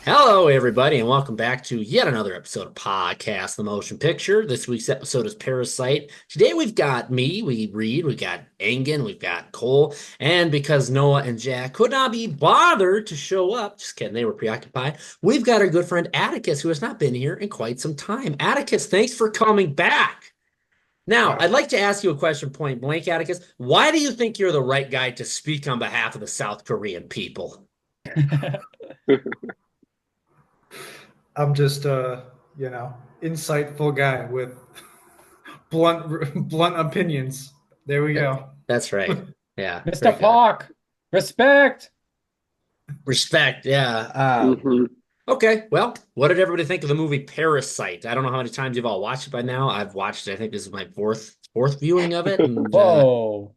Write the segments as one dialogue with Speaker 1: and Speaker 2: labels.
Speaker 1: Hello, everybody, and welcome back to yet another episode of Podcast the Motion Picture. This week's episode is Parasite. Today we've got me, we've got Engen, we've got Cole, and because Noah and Jack could not be bothered to show up, just kidding, they were preoccupied, we've got our good friend Atticus, who has not been here in quite some time. Atticus, thanks for coming back. Now,
Speaker 2: Yeah.
Speaker 1: I'd like to ask you a question point blank, Atticus. Why do you think you're the right guy to speak on behalf of the South Korean people?
Speaker 2: I'm just insightful guy with blunt opinions. There we go.
Speaker 1: That's right. Yeah,
Speaker 3: Mr.
Speaker 1: very good.
Speaker 3: Falk, respect.
Speaker 1: Respect, yeah.
Speaker 4: hmm
Speaker 1: Okay, well, what did everybody think of the movie Parasite? I don't know how many times you've all watched it by now. I've watched it. I think this is my fourth viewing of it, and
Speaker 3: Whoa.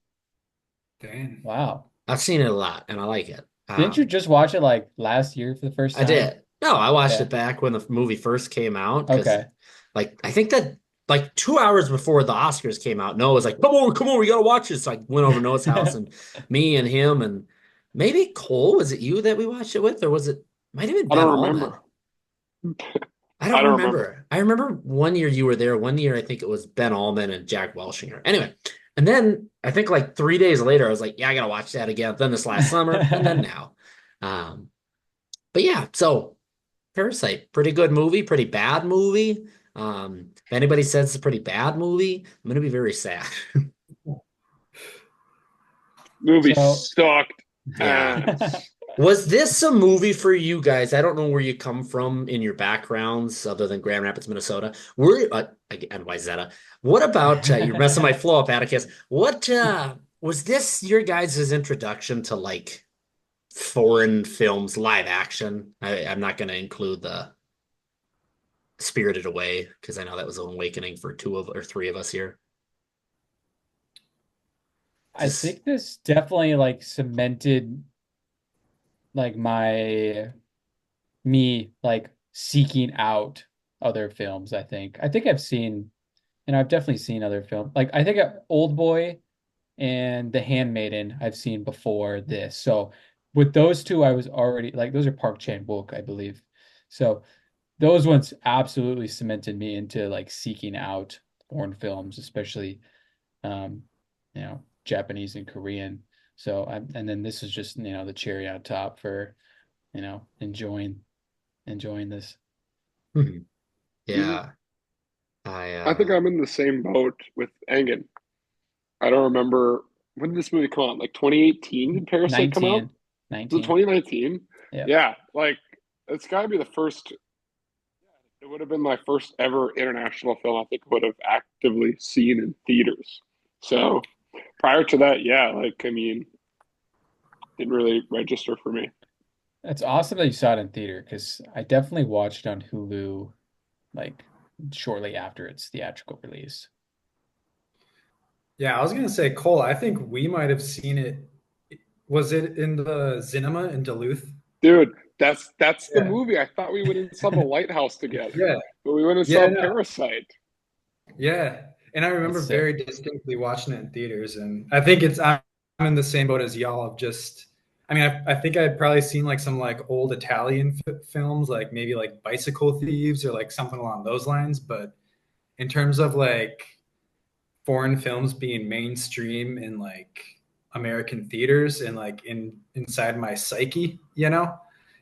Speaker 2: Dang.
Speaker 3: Wow.
Speaker 1: I've seen it a lot, and I like it.
Speaker 3: Didn't you just watch it like last year for the first
Speaker 1: I
Speaker 3: time?
Speaker 1: did. No, I watched
Speaker 3: Yeah.
Speaker 1: it back when the movie first came out because,
Speaker 3: Okay.
Speaker 1: like, I think that like 2 hours before the Oscars came out, Noah was like, come on, we gotta watch this." So I went over to Noah's house, and me and him and maybe Cole, was it you that we watched it with, or was it might have been
Speaker 4: I
Speaker 1: Ben
Speaker 4: don't
Speaker 1: Allman?
Speaker 4: remember.
Speaker 1: I
Speaker 4: I
Speaker 1: don't
Speaker 4: don't remember.
Speaker 1: remember. I remember one year you were there. One year I think it was Ben Allman and Jack Welshinger. Anyway, and then I think like 3 days later, I was like, yeah, I gotta watch that again. Then this last summer, and then now. Um, but yeah, so Parasite, pretty good movie, pretty bad movie. If anybody says it's a pretty bad movie, I'm gonna be very sad.
Speaker 4: Movie
Speaker 3: So,
Speaker 4: sucked
Speaker 1: Yeah.
Speaker 4: ass.
Speaker 1: Was this a movie for you guys? I don't know where you come from in your backgrounds, other than Grand Rapids, Minnesota. Were and Wyzetta. What about you're messing my flow up, Atticus? What was this your guys' introduction to like foreign films, live action? I'm not going to include the Spirited Away because I know that was an awakening for two of or three of us here.
Speaker 3: I
Speaker 1: Just
Speaker 3: think this definitely like cemented like my me like seeking out other films, I think. I think I've seen, I've definitely seen other films. Like I think Old Boy and The Handmaiden I've seen before this. So with those two, I was already like those are Park Chan-wook, I believe. So those ones absolutely cemented me into like seeking out foreign films, especially Japanese and Korean. So and then this is just, the cherry on top for, enjoying this.
Speaker 1: mhm.
Speaker 4: Mhm.
Speaker 1: Yeah. I
Speaker 4: I think I'm in the same boat with Engen. I don't remember when did this movie come out? Like 2018 did Parasite come out?
Speaker 3: 19,
Speaker 4: Was it
Speaker 3: 19.
Speaker 4: 2019?
Speaker 3: Yeah.
Speaker 4: Yeah, like it's got to be the first. It would have been my first ever international film I think I would have actively seen in theaters. So prior to that, yeah, like I mean, didn't really register for me.
Speaker 3: It's awesome that you saw it in theater because I definitely watched it on Hulu like shortly after its theatrical release.
Speaker 2: Yeah, I was gonna say, Cole, I think we might have seen it. Was it in the cinema in Duluth?
Speaker 4: Dude, that's the
Speaker 2: Yeah.
Speaker 4: movie. I thought we went and saw The Lighthouse together,
Speaker 2: Yeah.
Speaker 4: but we went and
Speaker 2: Yeah,
Speaker 4: saw
Speaker 2: no.
Speaker 4: Parasite.
Speaker 2: Yeah. And I
Speaker 3: That's
Speaker 2: remember
Speaker 3: sick.
Speaker 2: very distinctly watching it in theaters. And I think I'm in the same boat as y'all of just, I mean, I think I'd probably seen like some like old Italian films, like maybe like Bicycle Thieves or like something along those lines. But in terms of like foreign films being mainstream in like American theaters and like inside my psyche,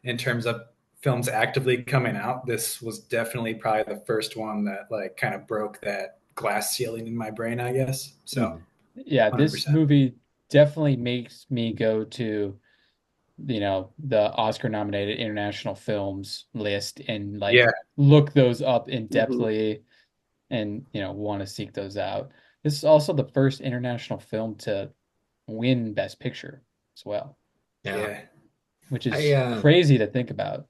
Speaker 2: in terms of films actively coming out, this was definitely probably the first one that like kind of broke that glass ceiling in my brain, I guess. So
Speaker 1: Mhm.
Speaker 3: Yeah, this
Speaker 2: 100%.
Speaker 3: movie definitely makes me go to, the Oscar nominated international films list and like
Speaker 2: Yeah.
Speaker 3: look those up in
Speaker 4: hmm
Speaker 3: depthly and, want to seek those out. This is also the first international film to win Best Picture as well,
Speaker 1: Yeah.
Speaker 2: Yeah.
Speaker 3: which
Speaker 1: I
Speaker 3: is crazy to think about.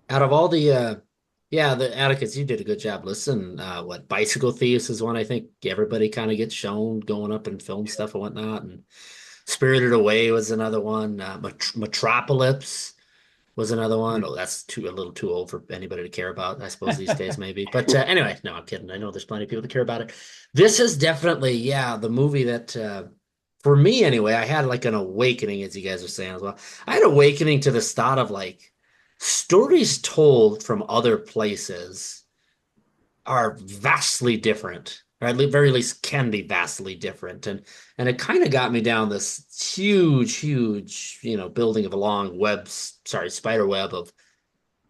Speaker 1: out of all the yeah, the Atticus, you did a good job. Listen, what Bicycle Thieves is one I think everybody kind of gets shown going up in film stuff and whatnot, and Spirited Away was another one. Metropolis was another one. Oh, that's a little too old for anybody to care about, I suppose, these days, maybe. But anyway, no, I'm kidding. I know there's plenty of people that care about it. This is definitely, yeah, the movie that, for me anyway, I had like an awakening, as you guys are saying as well. I had an awakening to the thought of like stories told from other places are vastly different, or at the very least can be vastly different. And it kind of got me down this huge, building of a long spider web of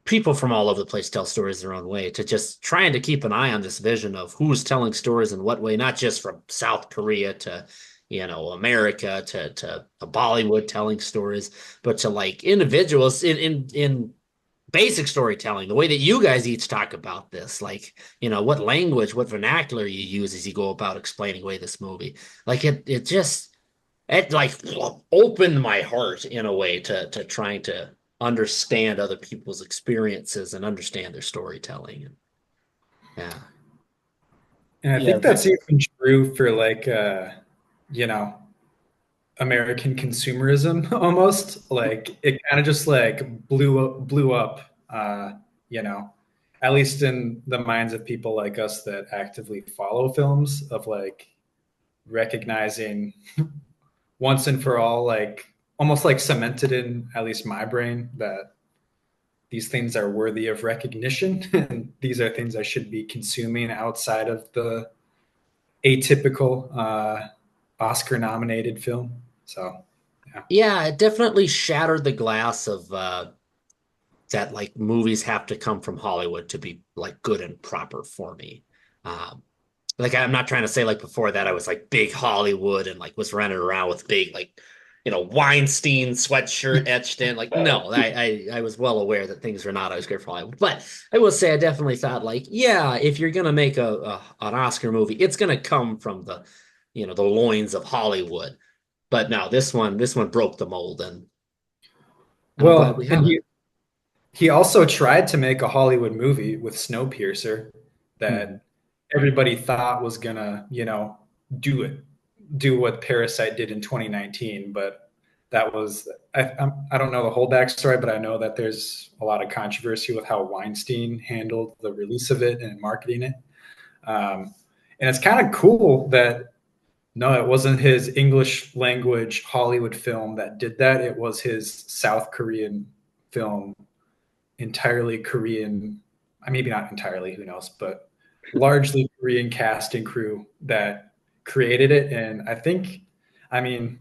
Speaker 1: people from all over the place tell stories their own way, to just trying to keep an eye on this vision of who's telling stories in what way, not just from South Korea to, America to Bollywood telling stories, but to like individuals in basic storytelling, the way that you guys each talk about this, like, what language, what vernacular you use as you go about explaining away this movie. Like it like opened my heart in a way to trying to understand other people's experiences and understand their storytelling. And yeah.
Speaker 2: And I
Speaker 3: Yeah,
Speaker 2: think that's even true for like you know, American consumerism almost. Like it kind of just like blew up you know, at least in the minds of people like us that actively follow films, of like recognizing once and for all, like almost like cemented in at least my brain, that these things are worthy of recognition and these are things I should be consuming outside of the atypical Oscar nominated film. So yeah.
Speaker 1: Yeah, it definitely shattered the glass of that like movies have to come from Hollywood to be like good and proper for me. Um, like I'm not trying to say like before that I was like big Hollywood and like was running around with big like Weinstein sweatshirt etched in. Like no, I was well aware that things are not always great for Hollywood. But I will say I definitely thought like, yeah, if you're gonna make an Oscar movie, it's gonna come from the loins of Hollywood. But no, this one broke the mold, and I'm glad
Speaker 2: Well,
Speaker 1: we
Speaker 2: and
Speaker 1: have it.
Speaker 2: he also tried to make a Hollywood movie with Snowpiercer
Speaker 1: Hmm.
Speaker 2: that everybody thought was gonna, do it, do what Parasite did in 2019. But that was, I don't know the whole backstory, but I know that there's a lot of controversy with how Weinstein handled the release of it and marketing it. And it's kind of cool that no, it wasn't his English language Hollywood film that did that. It was his South Korean film, entirely Korean. Maybe not entirely, who knows, but largely Korean cast and crew that created it. And I think, I mean,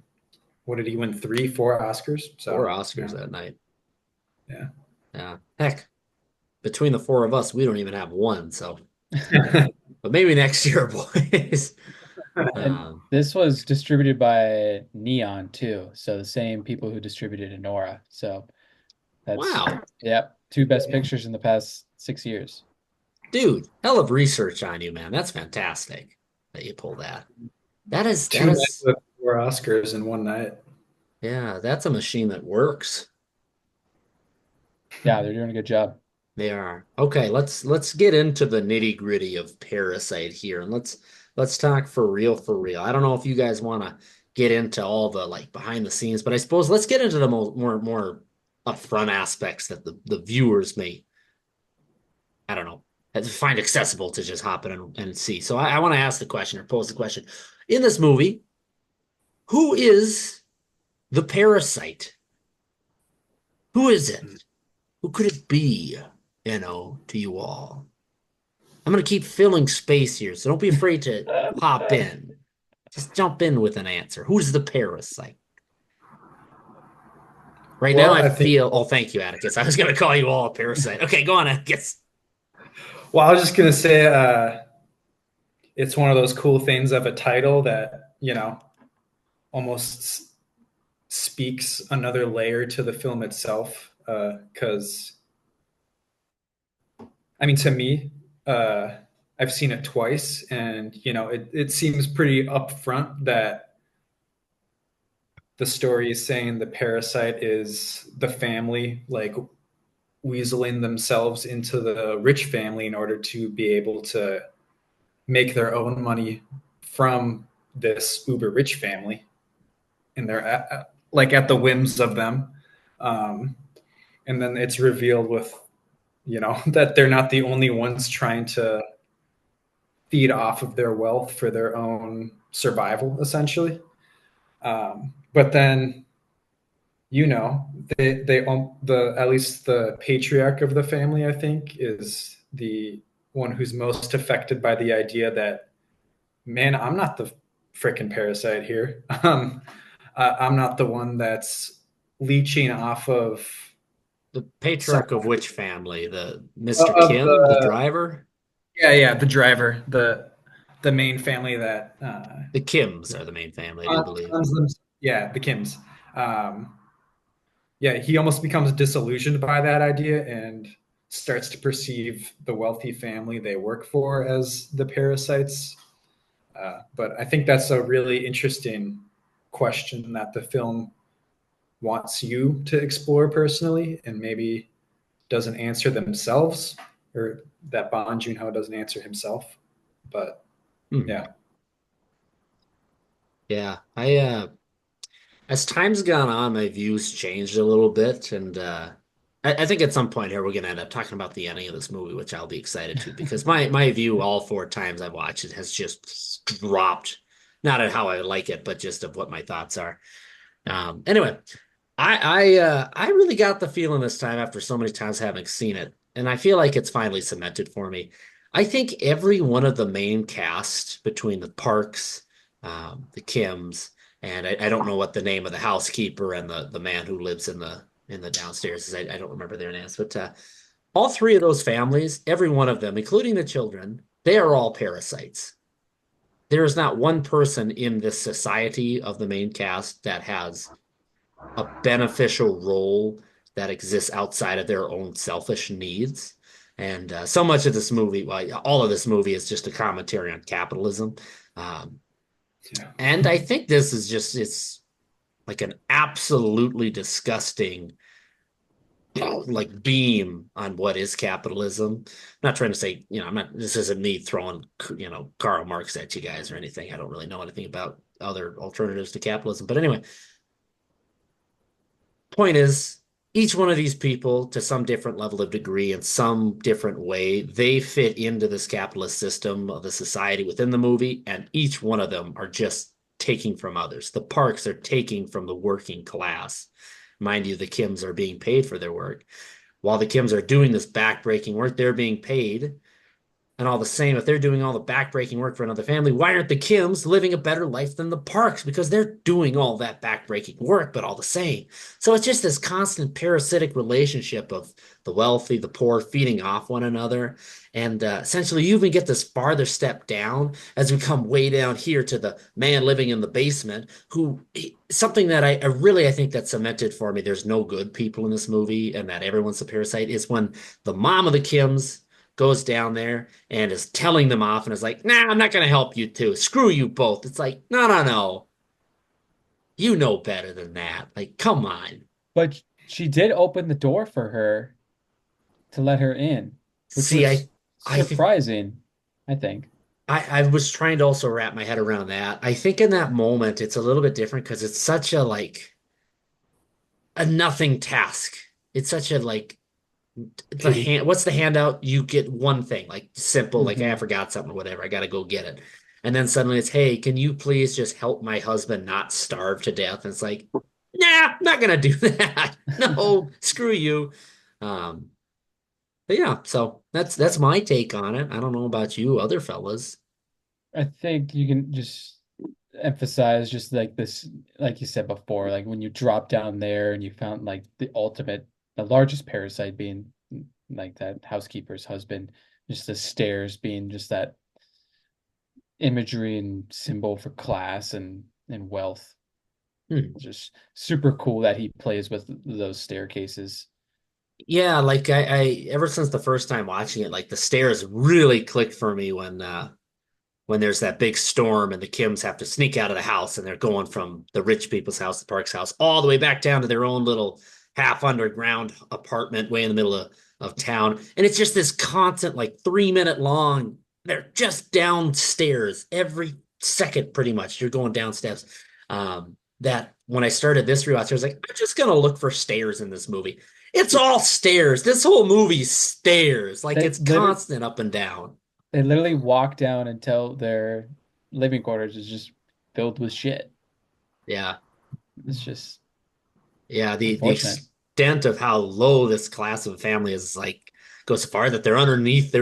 Speaker 2: what did he win? 3, 4 Oscars?
Speaker 1: Four
Speaker 2: So,
Speaker 1: Oscars that night.
Speaker 2: yeah.
Speaker 1: Yeah. Heck, between the four of us, we don't even have one. So,
Speaker 2: Yeah.
Speaker 1: but maybe next year, boys.
Speaker 3: and
Speaker 1: Um,
Speaker 3: this was distributed by Neon too, so the same people who distributed Enora. So that's,
Speaker 1: wow,
Speaker 3: yep, two best pictures in the past 6 years.
Speaker 1: dude, hell of research on you, man. That's fantastic that you pull that. That is that
Speaker 2: 2 nights
Speaker 1: is
Speaker 2: with 4 Oscars in one night.
Speaker 1: yeah, that's a machine that works.
Speaker 3: Yeah, they're doing a good job.
Speaker 1: They are. Okay, let's get into the nitty-gritty of Parasite here, and let's talk for real, for real. I don't know if you guys want to get into all the like behind the scenes, but I suppose let's get into the more upfront aspects that the viewers may, I don't know, find accessible to just hop in and see. So I want to ask the question or pose the question. In this movie, who is the parasite? Who is it? Who could it be, to you all? I'm going to keep filling space here, so don't be afraid to hop in. Just jump in with an answer. Who's the parasite? Right now,
Speaker 2: Well,
Speaker 1: I
Speaker 2: I think,
Speaker 1: feel. Oh, thank you, Atticus. I was going to call you all a parasite. Okay, go on, Atticus.
Speaker 2: well, I was just going to say, it's one of those cool things of a title that, almost speaks another layer to the film itself. Because, to me, uh, I've seen it twice, and it seems pretty upfront that the story is saying the parasite is the family, like weaseling themselves into the rich family in order to be able to make their own money from this uber rich family, and they're like at the whims of them. Um, and then it's revealed with that they're not the only ones trying to feed off of their wealth for their own survival, essentially. But then you know, the at least the patriarch of the family, I think, is the one who's most affected by the idea that, man, I'm not the frickin' parasite here. I'm not the one that's leeching off of
Speaker 1: The
Speaker 2: some
Speaker 1: patriarch of which family? The Mr.
Speaker 2: of
Speaker 1: Kim, the
Speaker 2: the
Speaker 1: driver?
Speaker 2: yeah, the driver, the main family that
Speaker 1: The Kims are the main family, I do believe.
Speaker 2: yeah, the Kims. Um, yeah, he almost becomes disillusioned by that idea and starts to perceive the wealthy family they work for as the parasites. But I think that's a really interesting question that the film wants you to explore personally and maybe doesn't answer themselves, or that Bong Joon-ho doesn't answer himself. But
Speaker 1: Hmm.
Speaker 2: yeah,
Speaker 1: Yeah, as time's gone on, my views changed a little bit, and I think at some point here we're gonna end up talking about the ending of this movie, which I'll be excited to because my view all four times I've watched it has just dropped. Not at how I like it, but just of what my thoughts are. Anyway, I really got the feeling this time after so many times having seen it, and I feel like it's finally cemented for me. I think every one of the main cast between the Parks, the Kims, and I don't know what the name of the housekeeper and the man who lives in the downstairs is. I don't remember their names, but all three of those families, every one of them, including the children, they are all parasites. There is not one person in this society of the main cast that has a beneficial role that exists outside of their own selfish needs. And so much of this movie, well, all of this movie is just a commentary on capitalism. Um,
Speaker 2: yeah,
Speaker 1: and I think this is just, it's like an absolutely disgusting like beam on what is capitalism. I'm not trying to say, I'm not, this isn't me throwing, Karl Marx at you guys or anything. I don't really know anything about other alternatives to capitalism. But anyway, point is, each one of these people, to some different level of degree, in some different way, they fit into this capitalist system of the society within the movie, and each one of them are just taking from others. The Parks are taking from the working class. Mind you, the Kims are being paid for their work. While the Kims are doing this backbreaking work, they're being paid. And all the same, if they're doing all the backbreaking work for another family, why aren't the Kims living a better life than the Parks? Because they're doing all that backbreaking work, but all the same. So it's just this constant parasitic relationship of the wealthy, the poor feeding off one another. And essentially, you even get this farther step down as we come way down here to the man living in the basement, who something that I really, I think that cemented for me there's no good people in this movie and that everyone's a parasite is when the mom of the Kims goes down there and is telling them off and is like, nah, I'm not going to help you too. Screw you both. It's like, no, no, no. You know better than that. Like, come on.
Speaker 3: But she did open the door for her to let her in, which
Speaker 1: See,
Speaker 3: was
Speaker 1: I,
Speaker 3: surprising, I think.
Speaker 1: I was trying to also wrap my head around that. I think in that moment, it's a little bit different because it's such a like a nothing task. It's such a like
Speaker 2: pity.
Speaker 1: what's the handout? You get one thing, like simple, like hey, I
Speaker 3: Hmm.
Speaker 1: forgot something or whatever. I gotta go get it. And then suddenly it's, hey, can you please just help my husband not starve to death? And it's like, nah, I'm not gonna do that. No, screw you. Um, but yeah, so that's my take on it. I don't know about you, other fellas.
Speaker 3: I think you can just emphasize just like this, like you said before, like when you drop down there and you found like the largest parasite being like that housekeeper's husband, just the stairs being just that imagery and symbol for class and wealth.
Speaker 1: Hmm.
Speaker 3: Just super cool that he plays with those staircases.
Speaker 1: Yeah, like I ever since the first time watching it, like the stairs really clicked for me when there's that big storm and the Kims have to sneak out of the house and they're going from the rich people's house, the Parks house, all the way back down to their own little half underground apartment way in the middle of town. And it's just this constant, like 3 minute long, they're just downstairs every second, pretty much. You're going downstairs. That when I started this rewatch, I was like, I'm just gonna look for stairs in this movie. It's all stairs. This whole movie's stairs. Like
Speaker 3: They
Speaker 1: it's
Speaker 3: literally
Speaker 1: constant up and down.
Speaker 3: they literally walk down until their living quarters is just filled with shit.
Speaker 1: Yeah.
Speaker 3: It's just
Speaker 1: Yeah, the
Speaker 3: Unfortunate.
Speaker 1: extent of how low this class of family is like goes so far that they're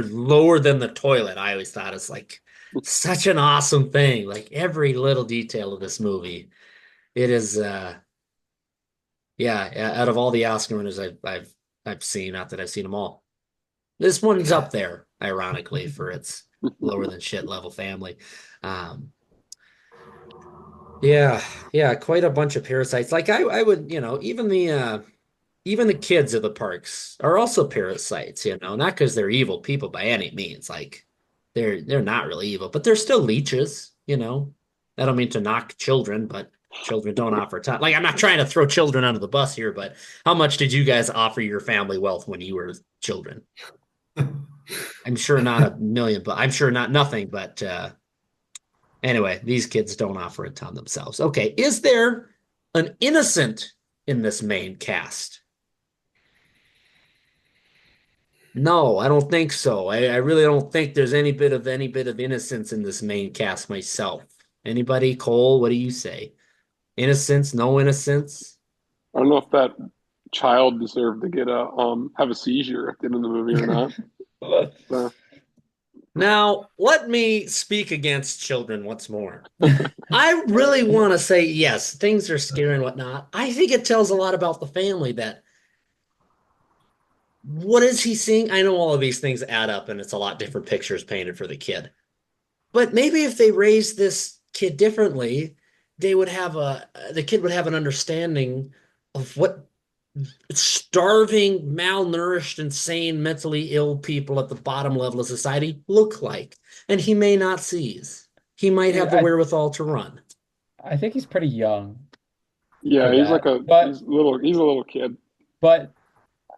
Speaker 1: lower than the toilet. I always thought it's like such an awesome thing. Like every little detail of this movie. It is yeah, out of all the Oscar winners I've seen, not that I've seen them all. This one's up there, ironically, for its lower than shit level family. Um yeah, yeah, quite a bunch of parasites. Like I would, even the kids of the parks are also parasites, not because they're evil people by any means. Like they're not really evil, but they're still leeches, I don't mean to knock children, but children don't offer time. Like I'm not trying to throw children under the bus here, but how much did you guys offer your family wealth when you were children? I'm sure not a million, but I'm sure not nothing, but anyway, these kids don't offer a ton themselves. Okay, is there an innocent in this main cast? No, I don't think so. I really don't think there's any bit of innocence in this main cast myself. Anybody? Cole, what do you say? Innocence? No innocence?
Speaker 4: I don't know if that child deserved to get a have a seizure at the end of the movie or not. So,
Speaker 1: Now, let me speak against children once more. I really want to say yes, things are scary and whatnot. I think it tells a lot about the family that what is he seeing? I know all of these things add up and it's a lot different pictures painted for the kid. But maybe if they raised this kid differently, the kid would have an understanding of what starving, malnourished, insane, mentally ill people at the bottom level of society look like. And he may not seize. He might have the
Speaker 3: I
Speaker 1: wherewithal to run.
Speaker 3: I think he's pretty young for
Speaker 4: yeah,
Speaker 3: that.
Speaker 4: he's a little kid.
Speaker 3: But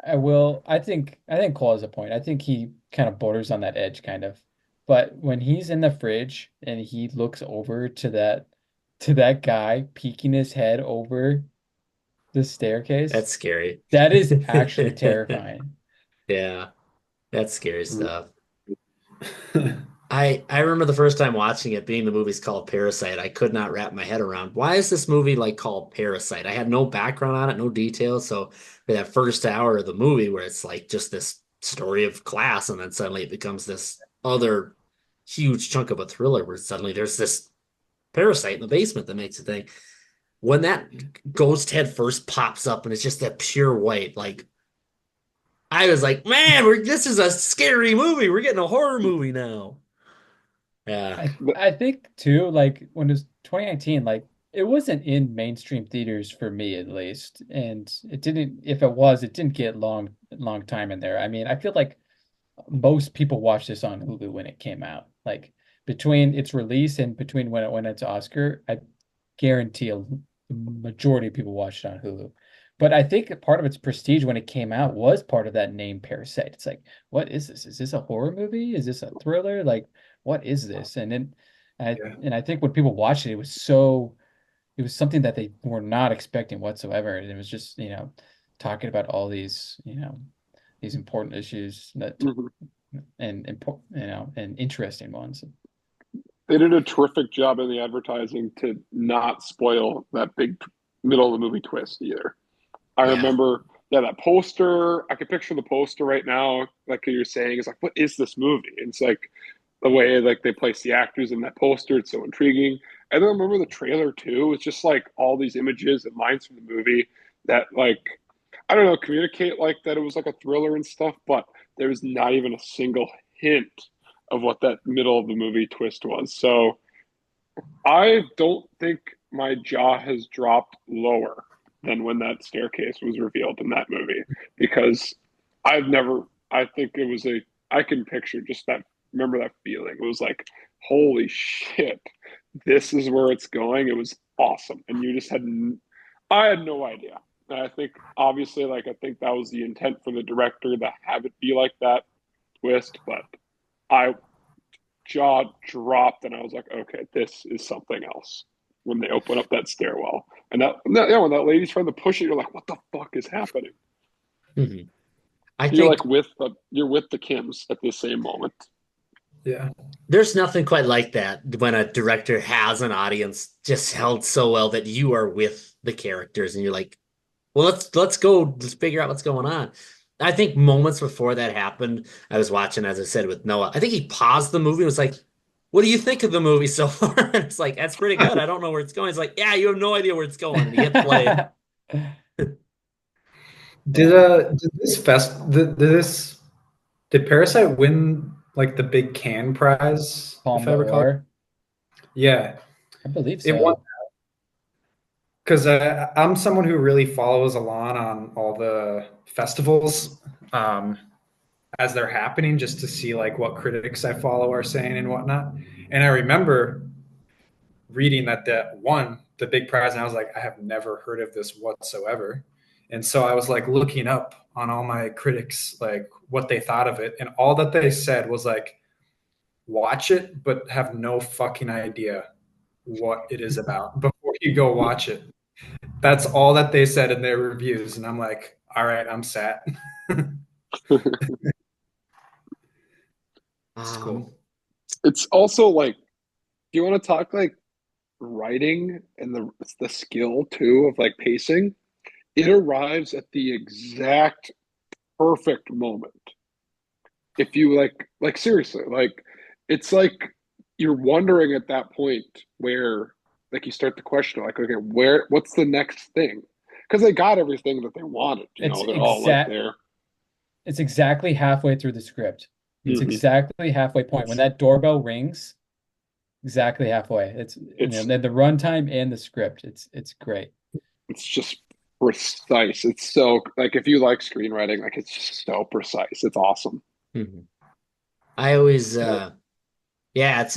Speaker 3: I think Cole has a point. I think he kind of borders on that edge kind of. But when he's in the fridge and he looks over to that guy peeking his head over the staircase,
Speaker 1: That's scary.
Speaker 3: that is actually terrifying.
Speaker 1: Yeah, that's scary
Speaker 4: Mm.
Speaker 1: stuff. I remember the first time watching it, being the movie's called Parasite. I could not wrap my head around why is this movie like called Parasite? I had no background on it, no details. So for that first hour of the movie, where it's like just this story of class, and then suddenly it becomes this other huge chunk of a thriller, where suddenly there's this parasite in the basement that makes a thing. When that ghost head first pops up and it's just that pure white, like I was like, man, this is a scary movie. We're getting a horror movie now. Yeah.
Speaker 3: I think too, like when it was 2019, like it wasn't in mainstream theaters for me at least. And it didn't, if it was, it didn't get long time in there. I mean, I feel like most people watched this on Hulu when it came out. Like between its release and between when it went into Oscar, I guarantee the majority of people watched it on Hulu. But I think part of its prestige when it came out was part of that name Parasite. It's like, what is this? Is this a horror movie? Is this a thriller? Like, what is this? I
Speaker 2: Yeah.
Speaker 3: and I think when people watched it, it was something that they were not expecting whatsoever. And it was just, talking about all these, these important issues that
Speaker 4: Mhm.
Speaker 3: and important, and interesting ones.
Speaker 4: They did a terrific job in the advertising to not spoil that big middle of the movie twist either. I
Speaker 1: Yeah.
Speaker 4: remember, yeah, that poster. I could picture the poster right now, like you're saying. It's like, what is this movie? And it's like the way like they place the actors in that poster. It's so intriguing. And then I remember the trailer too. It's just like all these images and lines from the movie that like I don't know communicate like that it was like a thriller and stuff. But there was not even a single hint of what that middle of the movie twist was. So I don't think my jaw has dropped lower than when that staircase was revealed in that movie because I've never, I think it was I can picture just that, remember that feeling. It was like, holy shit, this is where it's going. It was awesome. And you just I had no idea. And I think, obviously, like, I think that was the intent for the director to have it be like that twist, but I jaw dropped and I was like, okay, this is something else when they open up that stairwell. And yeah, when that lady's trying to push it, you're like, what the fuck is happening?
Speaker 1: Mhm. I
Speaker 4: You're
Speaker 1: think
Speaker 4: like you're with the Kims at the same moment.
Speaker 2: Yeah.
Speaker 1: there's nothing quite like that when a director has an audience just held so well that you are with the characters and you're like, well, let's go. Let's figure out what's going on. I think moments before that happened, I was watching, as I said, with Noah. I think he paused the movie and was like, "What do you think of the movie so far?" And it's like, "That's pretty good. I don't know where it's going." He's like, "Yeah, you have no idea where it's going." And he hit play. Yeah.
Speaker 2: Did Parasite win like the big Cannes prize,
Speaker 3: Palme
Speaker 2: if I recall?
Speaker 3: d'Or.
Speaker 2: Yeah,
Speaker 3: I believe
Speaker 2: it won
Speaker 3: so.
Speaker 2: because I'm someone who really follows along on all the festivals um, as they're happening, just to see like what critics I follow are saying and whatnot. And I remember reading that won the big prize, and I was like, I have never heard of this whatsoever. And so I was like looking up on all my critics like what they thought of it, and all that they said was like, watch it, but have no fucking idea what it is about before you go watch it. That's all that they said in their reviews, and I'm like, all right, I'm sat. It's
Speaker 1: Um,
Speaker 2: cool.
Speaker 4: It's also like, do you want to talk like writing and the skill too of like pacing? It arrives at the exact perfect moment. If you like seriously, like it's like you're wondering at that point where like you start to question like, okay, what's the next thing? Because they got everything that they wanted,
Speaker 3: It's
Speaker 4: they're all like
Speaker 3: exact.
Speaker 4: there.
Speaker 3: It's exactly halfway through the script. It's
Speaker 4: Hmm.
Speaker 3: exactly halfway point when that doorbell rings. Exactly halfway. It's
Speaker 4: It's
Speaker 3: the runtime and the script. It's great.
Speaker 4: it's just precise. It's so like if you like screenwriting, like it's just so precise. It's awesome.
Speaker 1: mhm. I always,
Speaker 2: Yeah.
Speaker 1: yeah, it's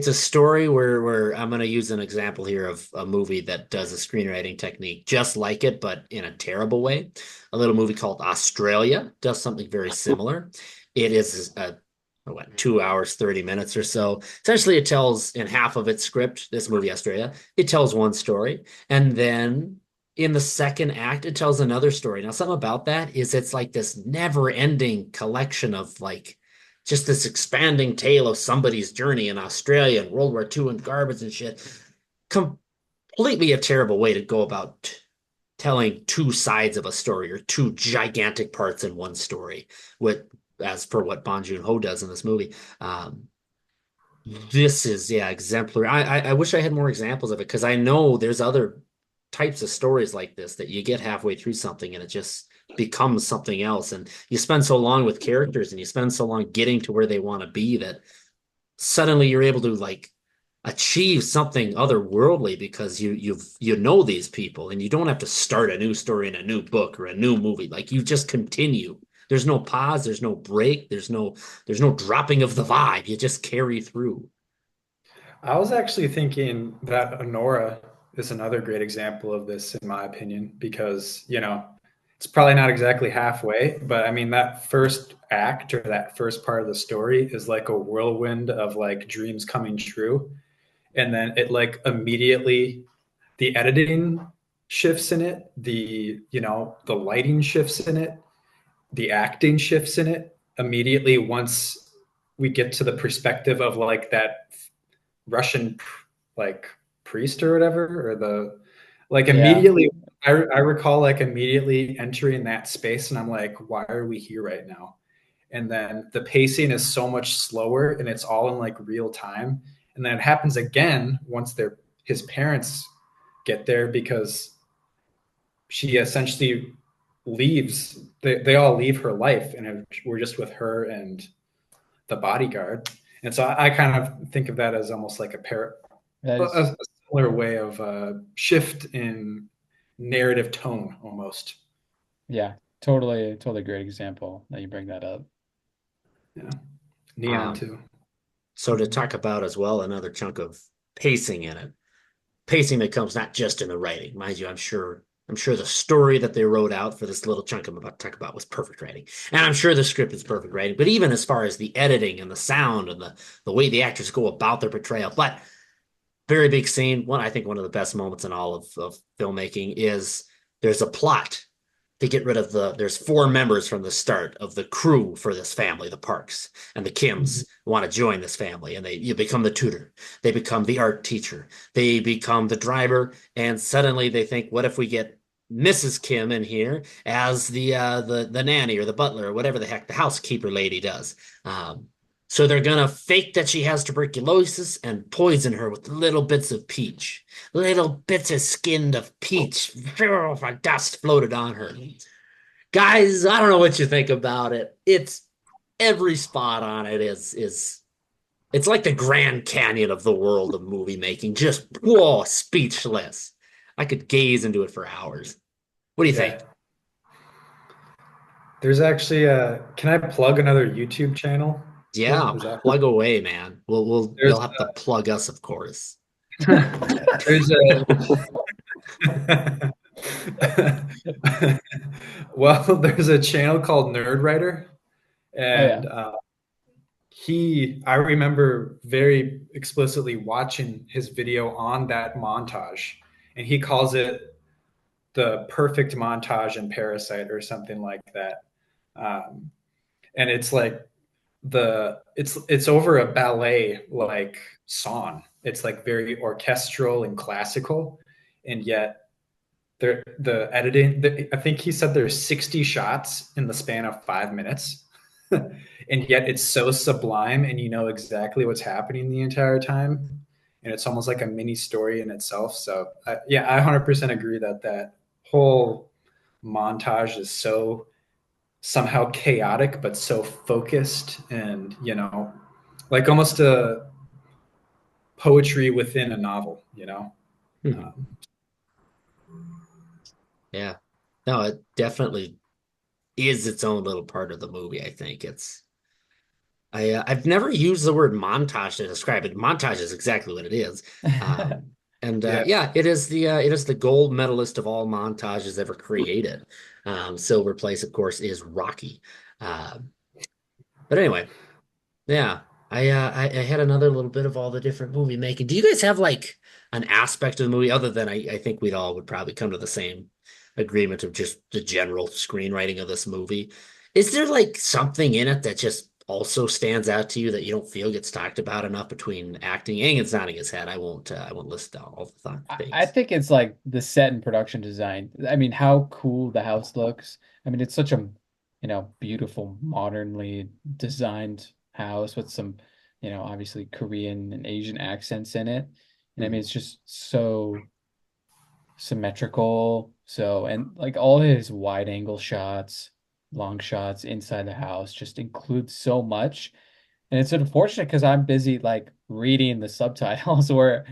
Speaker 1: a story where I'm going to use an example here of a movie that does a screenwriting technique just like it, but in a terrible way. A little movie called Australia does something very similar. It is a what 2 hours, 30 minutes or so. Essentially, it tells in half of its script, this movie, Australia, it tells one story. And then in the second act, it tells another story. Now, something about that is it's like this never-ending collection of like just this expanding tale of somebody's journey in Australia and World War II and garbage and shit. Completely a terrible way to go about telling two sides of a story or two gigantic parts in one story. With as for what Bong Joon-ho does in this movie, this is yeah exemplary. I wish I had more examples of it because I know there's other types of stories like this that you get halfway through something and it just becomes something else, and you spend so long with characters and you spend so long getting to where they want to be that suddenly you're able to like achieve something otherworldly because you know these people and you don't have to start a new story in a new book or a new movie. Like you just continue. There's no pause, there's no break, there's no dropping of the vibe. You just carry through.
Speaker 2: I was actually thinking that Honora is another great example of this, in my opinion, because, it's probably not exactly halfway, but I mean, that first act or that first part of the story is like a whirlwind of like dreams coming true. And then it like immediately, the editing shifts in it, the lighting shifts in it, the acting shifts in it immediately once we get to the perspective of like that Russian like priest or whatever, or the like
Speaker 3: Yeah.
Speaker 2: immediately. I recall like immediately entering that space, and I'm like, why are we here right now? And then the pacing is so much slower, and it's all in like real time. And then it happens again once his parents get there, because she essentially leaves. They all leave her life, and we're just with her and the bodyguard. And so I kind of think of that as almost like
Speaker 3: That is
Speaker 2: a similar way of shift in narrative tone almost.
Speaker 3: yeah, totally great example that you bring that up.
Speaker 2: Yeah. Neon
Speaker 1: Um,
Speaker 2: too.
Speaker 1: so to talk about as well another chunk of pacing in it. Pacing that comes not just in the writing, mind you. I'm sure the story that they wrote out for this little chunk I'm about to talk about was perfect writing, and I'm sure the script is perfect writing. But even as far as the editing and the sound and the way the actors go about their portrayal, but very big scene. I think one of the best moments in all of filmmaking is there's a plot to get rid of there's four members from the start of the crew for this family, the Parks and the
Speaker 2: Mhm.
Speaker 1: Kims want to join this family, and you become the tutor, they become the art teacher, they become the driver, and suddenly they think, what if we get Mrs. Kim in here as the nanny or the butler or whatever the heck the housekeeper lady does. Um, so they're gonna fake that she has tuberculosis and poison her with little bits of peach, little bits of skinned of peach. Dust floated on her. Guys, I don't know what you think about it. It's every spot on it is it's like the Grand Canyon of the world of movie making. Just whoa, speechless. I could gaze into it for hours. What do you think?
Speaker 2: Yeah. There's actually can I plug another YouTube channel
Speaker 1: Yeah,
Speaker 2: still? Is that
Speaker 1: plug away, man.
Speaker 2: there's
Speaker 1: You'll have to plug us, of course.
Speaker 2: there's a well, there's a channel called Nerd Writer,
Speaker 3: Oh yeah.
Speaker 2: and I remember very explicitly watching his video on that montage, and he calls it the perfect montage in Parasite or something like that. Um, and it's like it's over a ballet like song. It's like very orchestral and classical, and yet the editing. I think he said there's 60 shots in the span of 5 minutes, and yet it's so sublime, and you know exactly what's happening the entire time, and it's almost like a mini story in itself. So yeah, I 100% agree that that whole montage is so somehow chaotic but so focused, and like almost a poetry within a novel,
Speaker 1: Hmm.
Speaker 2: um,
Speaker 1: Yeah. No, it definitely is its own little part of the movie, I think. I've never used the word montage to describe it. Montage is exactly what it is. And
Speaker 2: yeah.
Speaker 1: yeah, it is the gold medalist of all montages ever created. Silver place, of course, is Rocky. Um, but anyway, yeah, I had another little bit of all the different movie making. Do you guys have like an aspect of the movie other than I think we'd all would probably come to the same agreement of just the general screenwriting of this movie? Is there like something in it that just also stands out to you that you don't feel gets talked about enough between acting? Aang's nodding his head. I won't list all the
Speaker 3: I
Speaker 1: things.
Speaker 3: think it's like the set and production design. I mean, how cool the house looks. I mean, it's such a, beautiful, modernly designed house with some, obviously Korean and Asian accents in it. And I mean,
Speaker 1: Mhm.
Speaker 3: it's just so symmetrical. So, and like all his wide angle shots, long shots inside the house just include so much. And it's unfortunate because I'm busy like reading the subtitles where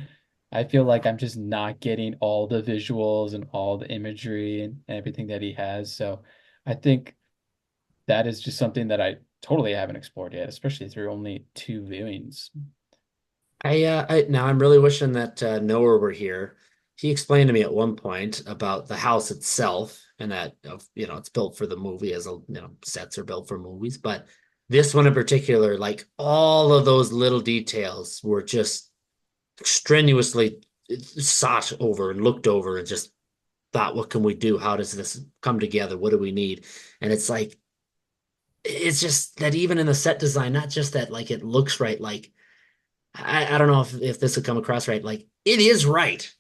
Speaker 3: I feel like I'm just not getting all the visuals and all the imagery and everything that he has. So I think that is just something that I totally haven't explored yet, especially through only two viewings.
Speaker 1: Now I'm really wishing that Noah were here. He explained to me at one point about the house itself and that it's built for the movie as sets are built for movies, but this one in particular, like all of those little details were just strenuously sought over and looked over and just thought, what can we do? How does this come together? What do we need? And it's like it's just that even in the set design, not just that like it looks right, like I don't know if this would come across right. Like it is right.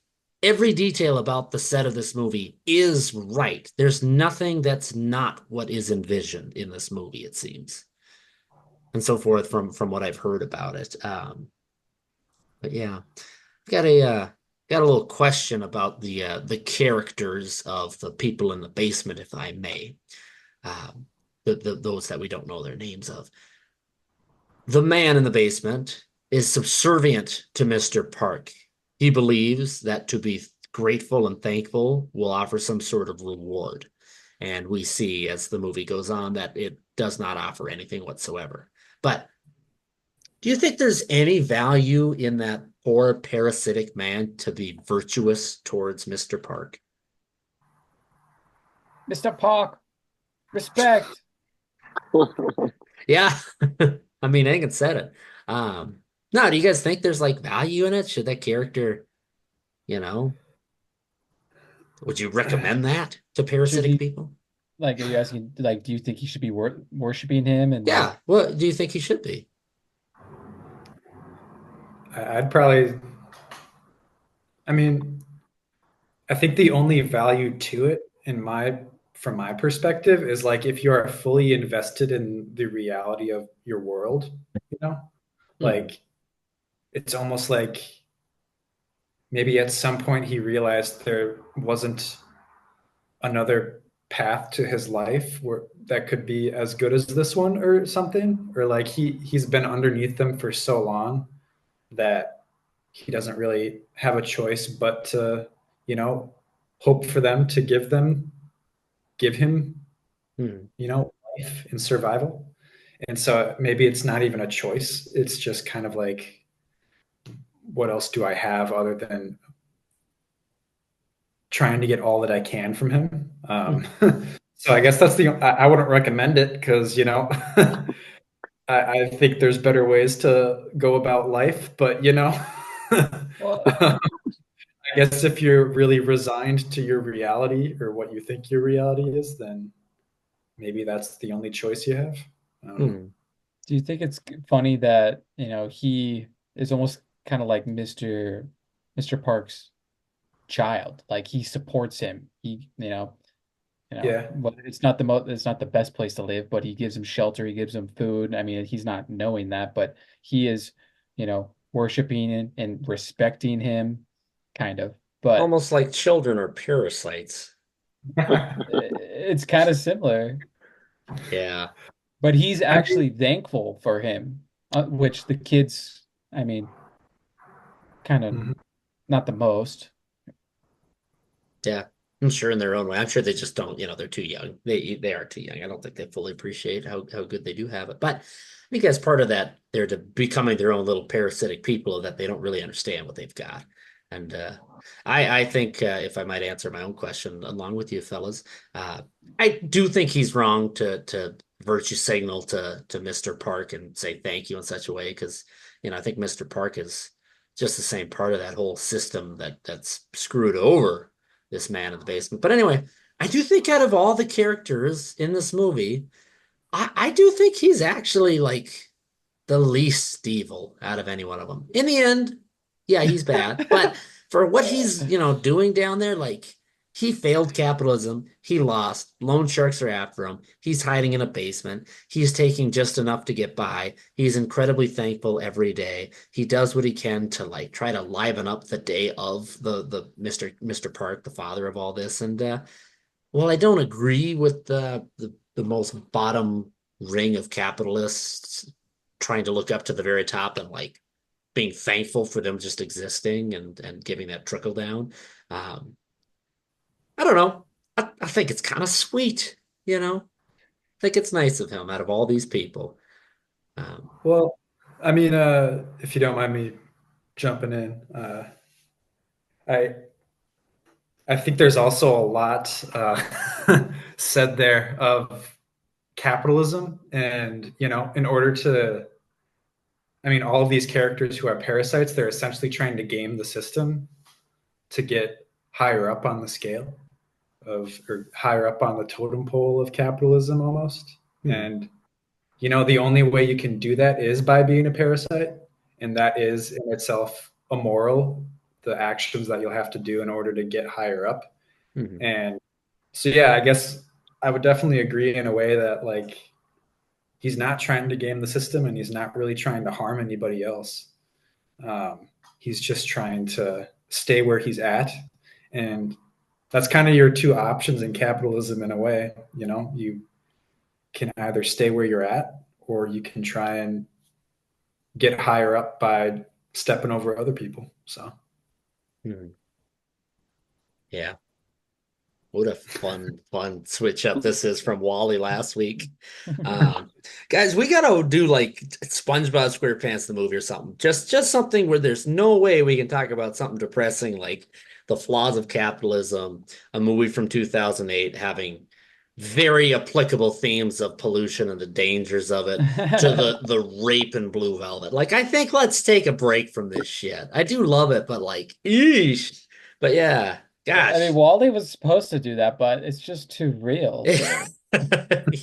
Speaker 1: Every detail about the set of this movie is right. There's nothing that's not what is envisioned in this movie, it seems, and so forth from what I've heard about it. But yeah, got a little question about the characters of the people in the basement, if I may. Um, those that we don't know their names of. The man in the basement is subservient to Mr. Park. He believes that to be grateful and thankful will offer some sort of reward. And we see as the movie goes on that it does not offer anything whatsoever. But do you think there's any value in that poor parasitic man to be virtuous towards Mr. Park?
Speaker 3: Mr. Park, respect.
Speaker 1: Yeah. I mean, Angan said it. No, do you guys think there's like value in it? Should that character, you know, would you recommend that to
Speaker 3: Should
Speaker 1: parasitic
Speaker 3: he
Speaker 1: people?
Speaker 3: like are you asking like do you think he should be worshiping him and
Speaker 1: Yeah.
Speaker 3: like
Speaker 1: What do you think he should be?
Speaker 2: I'd probably, I mean, I think the only value to it in my from my perspective is like if you are fully invested in the reality of your world, you know,
Speaker 1: Hmm.
Speaker 2: like it's almost like maybe at some point he realized there wasn't another path to his life where that could be as good as this one or something, or like he's been underneath them for so long that he doesn't really have a choice but to, you know, hope for them to give him,
Speaker 1: Hmm.
Speaker 2: you know, life and survival. And so maybe it's not even a choice, it's just kind of like, what else do I have other than trying to get all that I can from him.
Speaker 1: Hmm.
Speaker 2: So I guess I wouldn't recommend it because, you know, I think there's better ways to go about life, but, you know,
Speaker 3: Well,
Speaker 2: I guess if you're really resigned to your reality or what you think your reality is, then maybe that's the only choice you have. I don't know.
Speaker 1: Hmm.
Speaker 3: do you think it's funny that, he is almost kind of like Mr. Park's child? Like he supports him.
Speaker 2: Yeah.
Speaker 3: Well, it's not the best place to live, but he gives him shelter, he gives him food. I mean, he's not knowing that, but he is, worshiping and respecting him, kind of. But
Speaker 1: Almost like children are parasites.
Speaker 3: it's kind of similar.
Speaker 1: Yeah.
Speaker 3: But he's
Speaker 2: I mean,
Speaker 3: actually thankful for him, which the kids, I mean, kind of
Speaker 2: mhm.
Speaker 3: not the most.
Speaker 1: Yeah. I'm sure in their own way. I'm sure they just don't, they're too young. They are too young. I don't think they fully appreciate how good they do have it. But I think as part of that, they're becoming their own little parasitic people that they don't really understand what they've got. And I think if I might answer my own question along with you fellas, uh, I do think he's wrong to virtue signal to Mr. Park and say thank you in such a way because I think Mr. Park is just the same part of that whole system that's screwed over this man in the basement. But anyway, I do think out of all the characters in this movie, I do think he's actually like the least evil out of any one of them. In the end, yeah, he's bad, but for what he's, doing down there, like he failed capitalism, he lost, loan sharks are after him, he's hiding in a basement, he's taking just enough to get by, he's incredibly thankful every day. He does what he can to like try to liven up the day of the Mr. Park, the father of all this. And well, I don't agree with the most bottom ring of capitalists trying to look up to the very top and like being thankful for them just existing and giving that trickle down. Um, I don't know. I think it's kind of sweet, you know. I think it's nice of him out of all these people. Um,
Speaker 2: Well, I mean, if you don't mind me jumping in, I I think there's also a lot said there of capitalism, and you know, in order to, I mean, all of these characters who are parasites, they're essentially trying to game the system to get higher up on the scale of, or higher up on the totem pole of capitalism almost.
Speaker 1: hmm,
Speaker 2: And you know, the only way you can do that is by being a parasite, and that is in itself immoral. The actions that you'll have to do in order to get higher up.
Speaker 1: hmm,
Speaker 2: And so, yeah, I guess I would definitely agree in a way that like he's not trying to game the system, and he's not really trying to harm anybody else. He's just trying to stay where he's at, and that's kind of your two options in capitalism in a way. You know, you can either stay where you're at, or you can try and get higher up by stepping over other people. So
Speaker 1: hmm. Yeah. What a fun switch up this is from Wally last week. Um, guys, we gotta do like SpongeBob SquarePants the movie or something. Just something where there's no way we can talk about something depressing like the flaws of capitalism, a movie from 2008 having very applicable themes of pollution and the dangers of it to the rape in Blue Velvet. Like I think let's take a break from this shit. I do love it, but like, eesh. But yeah,
Speaker 3: I mean,
Speaker 1: gosh.
Speaker 3: Wally was supposed to do that, but it's just too real. So,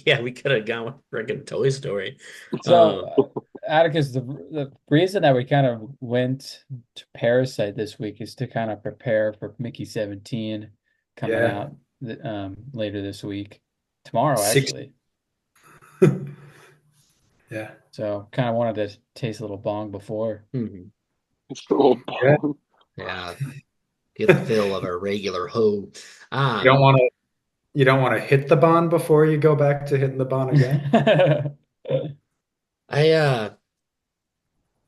Speaker 1: Yeah, we could have gone with freaking Toy Story.
Speaker 3: so
Speaker 1: Um,
Speaker 3: Atticus, the reason that we kind of went to Parasite this week is to kind of prepare for Mickey 17 coming
Speaker 2: yeah,
Speaker 3: out. later this week, tomorrow
Speaker 2: Six.
Speaker 3: actually.
Speaker 2: Yeah.
Speaker 3: So kind of wanted to taste a little bong before.
Speaker 1: Mhm.
Speaker 4: It's a little
Speaker 2: Yeah.
Speaker 4: bomb.
Speaker 1: Yeah, get a fill of a regular hoe.
Speaker 2: You don't
Speaker 1: Um,
Speaker 2: want to hit the bond before you go back to hitting the bond again.
Speaker 1: I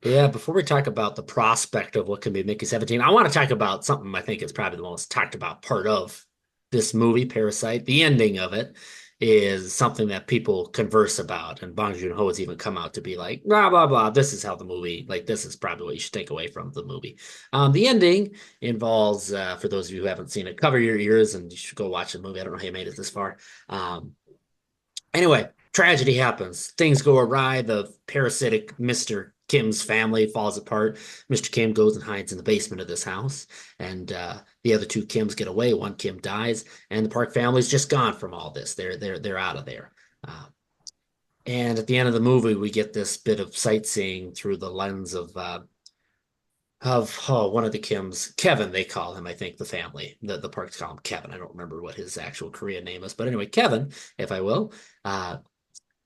Speaker 1: Yeah, before we talk about the prospect of what can be Mickey 17, I want to talk about something I think is probably the most talked about part of this movie, Parasite. The ending of it is something that people converse about, and Bong Joon-ho has even come out to be like, blah, blah, blah. This is how the movie, like, this is probably what you should take away from the movie. The ending involves, for those of you who haven't seen it, cover your ears and you should go watch the movie. I don't know how you made it this far. Anyway, tragedy happens. Things go awry. The parasitic Mr. Kim's family falls apart. Mr. Kim goes and hides in the basement of this house, and the other two Kims get away. One Kim dies, and the Park family's just gone from all this. They're out of there. Uh, and at the end of the movie, we get this bit of sightseeing through the lens of one of the Kims, Kevin, they call him, I think, the family. The Parks call him Kevin. I don't remember what his actual Korean name is, but anyway, Kevin, if I will.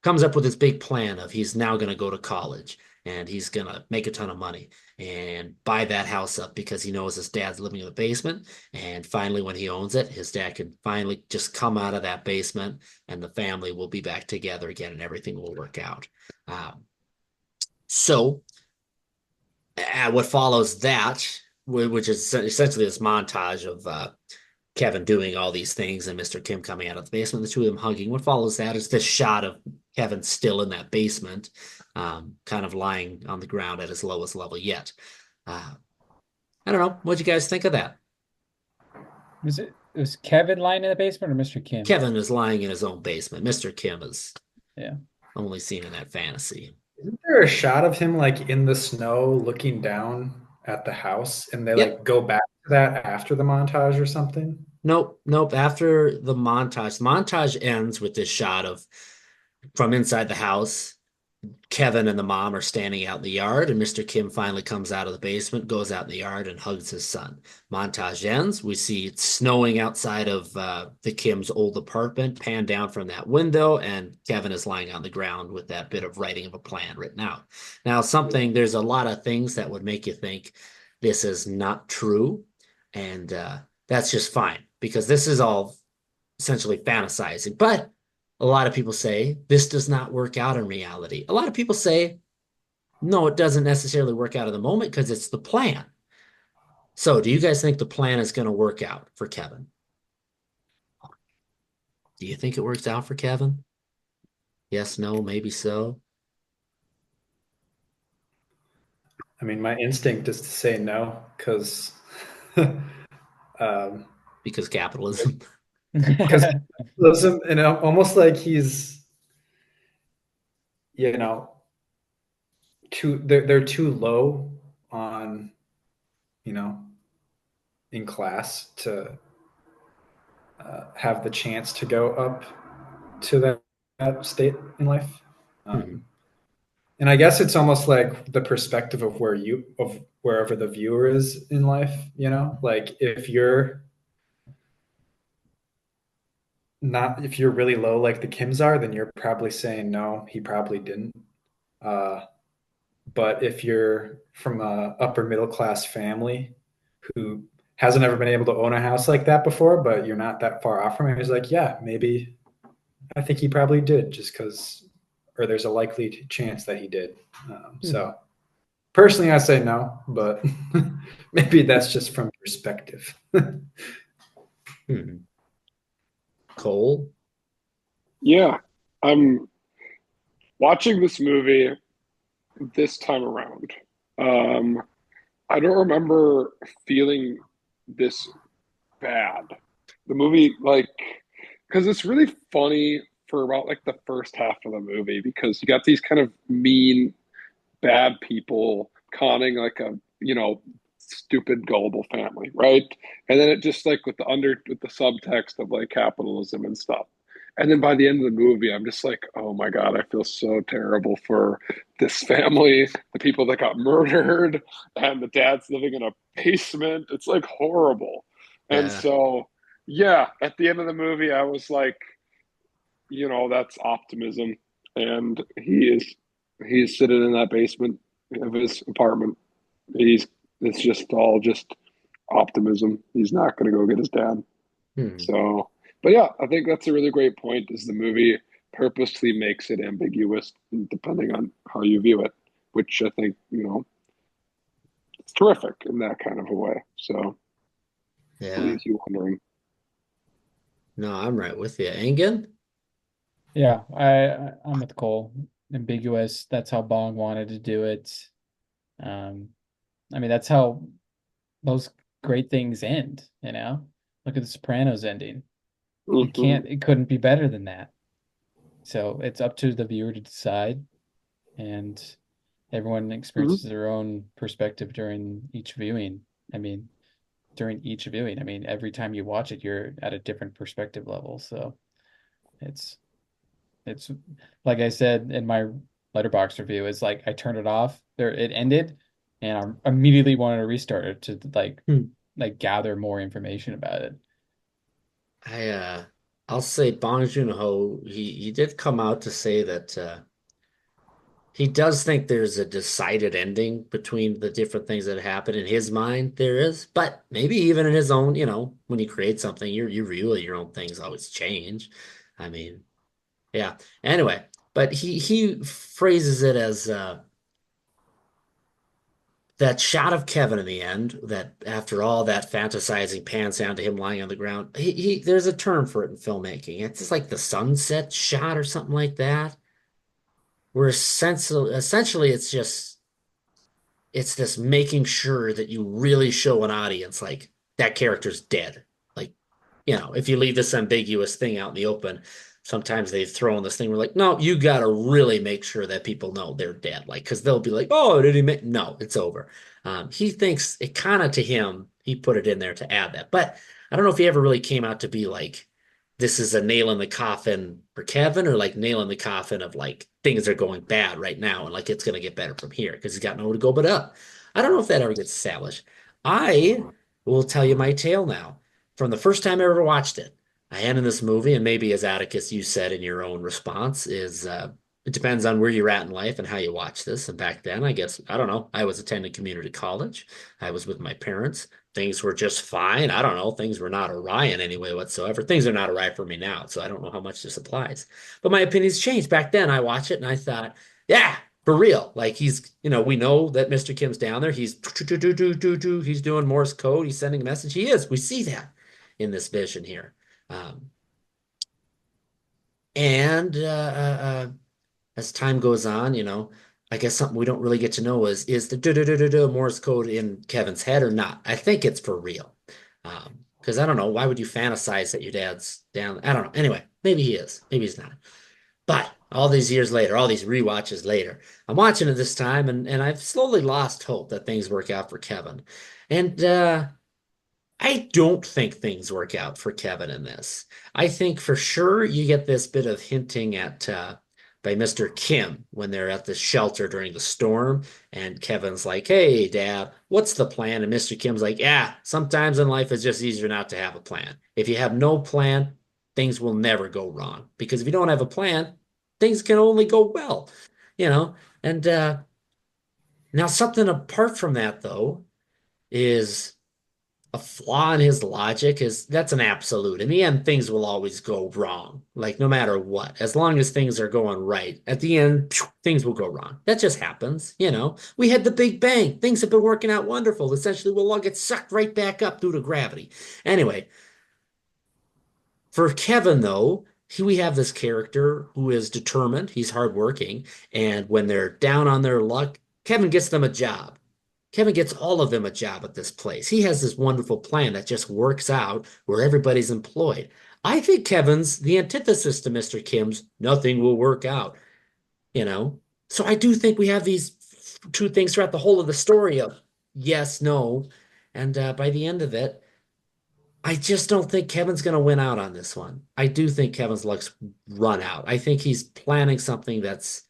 Speaker 1: Comes up with this big plan of he's now going to go to college and he's going to make a ton of money and buy that house up because he knows his dad's living in the basement. And finally, when he owns it, his dad can finally just come out of that basement and the family will be back together again and everything will work out. So, what follows that, which is essentially this montage of Kevin doing all these things and Mr. Kim coming out of the basement, the two of them hugging. What follows that is this shot of Kevin still in that basement, kind of lying on the ground at his lowest level yet. I don't know. What'd you guys think of that?
Speaker 3: Was Kevin lying in the basement or Mr. Kim?
Speaker 1: Kevin is lying in his own basement. Mr. Kim is
Speaker 3: Yeah.
Speaker 1: only seen in that fantasy.
Speaker 2: Isn't there a shot of him like in the snow looking down at the house and they
Speaker 1: Yep.
Speaker 2: like go back to that after the montage or something?
Speaker 1: Nope. Nope. After the montage ends with this shot of from inside the house. Kevin and the mom are standing out in the yard, and Mr. Kim finally comes out of the basement, goes out in the yard, and hugs his son. Montage ends. We see it snowing outside of the Kim's old apartment, pan down from that window, and Kevin is lying on the ground with that bit of writing of a plan written out. Now, there's a lot of things that would make you think this is not true, and that's just fine because this is all essentially fantasizing. But a lot of people say this does not work out in reality. A lot of people say, no, it doesn't necessarily work out in the moment because it's the plan. So, do you guys think the plan is going to work out for Kevin? Do you think it works out for Kevin? Yes, no, maybe so.
Speaker 2: I mean, my instinct is to say no because um,
Speaker 1: Because capitalism.
Speaker 2: because listen, and almost like he's you know they're too low on you know in class to have the chance to go up to that state in life.
Speaker 1: Mhm.
Speaker 2: And I guess it's almost like the perspective of wherever the viewer is in life, like if you're really low like the Kims are, then you're probably saying no, he probably didn't. Uh, but if you're from a upper middle class family who hasn't ever been able to own a house like that before, but you're not that far off from it, he's like, yeah, maybe I think he probably did just because, or there's a likely chance that he did. So personally, I say no, but maybe that's just from perspective.
Speaker 1: Cole?
Speaker 4: Yeah, I'm watching this movie this time around. Um, I don't remember feeling this bad. The movie, like, because it's really funny for about like the first half of the movie because you got these kind of mean, bad people conning like a, stupid gullible family, right? And then it just like with the subtext of like capitalism and stuff. And then by the end of the movie, I'm just like, oh my God, I feel so terrible for this family, the people that got murdered, and the dad's living in a basement. It's like horrible. And
Speaker 1: Yeah.
Speaker 4: so, Yeah, at the end of the movie, I was like, that's optimism, and he's sitting in that basement of his apartment. He's it's just all just optimism. He's not going to go get his dad.
Speaker 1: Hmm.
Speaker 4: So, but yeah, I think that's a really great point. Is the movie purposely makes it ambiguous depending on how you view it, which I think it's terrific in that kind of a way. So
Speaker 1: Yeah.
Speaker 4: leaves you wondering.
Speaker 1: No, I'm right with you. Engen?
Speaker 3: Yeah, I'm with Cole. Ambiguous. That's how Bong wanted to do it. Um, I mean, that's how most great things end, you know? Look at the Sopranos ending.
Speaker 4: Hmm.
Speaker 3: It couldn't be better than that. So it's up to the viewer to decide, and everyone
Speaker 4: Hmm.
Speaker 3: experiences their own perspective during each viewing. I mean, every time you watch it, you're at a different perspective level. So it's it's like I said in my letterbox review, it's like I turned it off there, it ended, and I immediately wanted to restart it to
Speaker 1: Hmm.
Speaker 3: gather more information about it.
Speaker 1: I I'll say Bong Joon-ho, he did come out to say that he does think there's a decided ending between the different things that happen in his mind. There is, but maybe even in his own, when you create something, you really your own things always change. I mean, yeah. Anyway, but he phrases it as that shot of Kevin in the end, that after all that fantasizing pans down to him lying on the ground. He there's a term for it in filmmaking. It's just like the sunset shot or something like that, where essentially it's this making sure that you really show an audience like that character's dead. Like, if you leave this ambiguous thing out in the open, sometimes they throw in this thing. We're like, no, you got to really make sure that people know they're dead. Like, because they'll be like, oh, did he make? No, it's over. He thinks it kind of to him, he put it in there to add that. But I don't know if he ever really came out to be like, this is a nail in the coffin for Kevin, or like nail in the coffin of like things are going bad right now and like it's going to get better from here because he's got nowhere to go but up. I don't know if that ever gets established. I will tell you my tale now. From the first time I ever watched it, I end in this movie, and maybe as Atticus, you said in your own response, is it depends on where you're at in life and how you watch this. And back then, I guess, I don't know, I was attending community college. I was with my parents. Things were just fine. I don't know. Things were not awry in any way whatsoever. Things are not awry for me now, so I don't know how much this applies. But my opinions changed. Back then, I watched it and I thought, yeah, for real. Like we know that Mr. Kim's down there. He's doing Morse code. He's sending a message. He is. We see that in this vision here. Um, and as time goes on, I guess something we don't really get to know is the Morse code in Kevin's head or not. I think it's for real. Because I don't know, why would you fantasize that your dad's down? I don't know. Anyway, maybe he is, maybe he's not. But all these years later, all these rewatches later, I'm watching it this time, and I've slowly lost hope that things work out for Kevin. And I don't think things work out for Kevin in this. I think for sure you get this bit of hinting at by Mr. Kim when they're at the shelter during the storm, and Kevin's like, "Hey, Dad, what's the plan?" And Mr. Kim's like, "Yeah, sometimes in life it's just easier not to have a plan. If you have no plan, things will never go wrong because if you don't have a plan, things can only go well, you know." And now something apart from that though is a flaw in his logic is that's an absolute. In the end, things will always go wrong, like no matter what. As long as things are going right, at the end, things will go wrong. That just happens. We had the Big Bang. Things have been working out wonderful. Essentially, we'll all get sucked right back up due to gravity. Anyway, for Kevin, though, we have this character who is determined. He's hardworking. And when they're down on their luck, Kevin gets them a job. Kevin gets all of them a job at this place. He has this wonderful plan that just works out where everybody's employed. I think Kevin's the antithesis to Mr. Kim's nothing will work out, you know? So I do think we have these two things throughout the whole of the story of yes, no. And by the end of it, I just don't think Kevin's going to win out on this one. I do think Kevin's luck's run out. I think he's planning something that's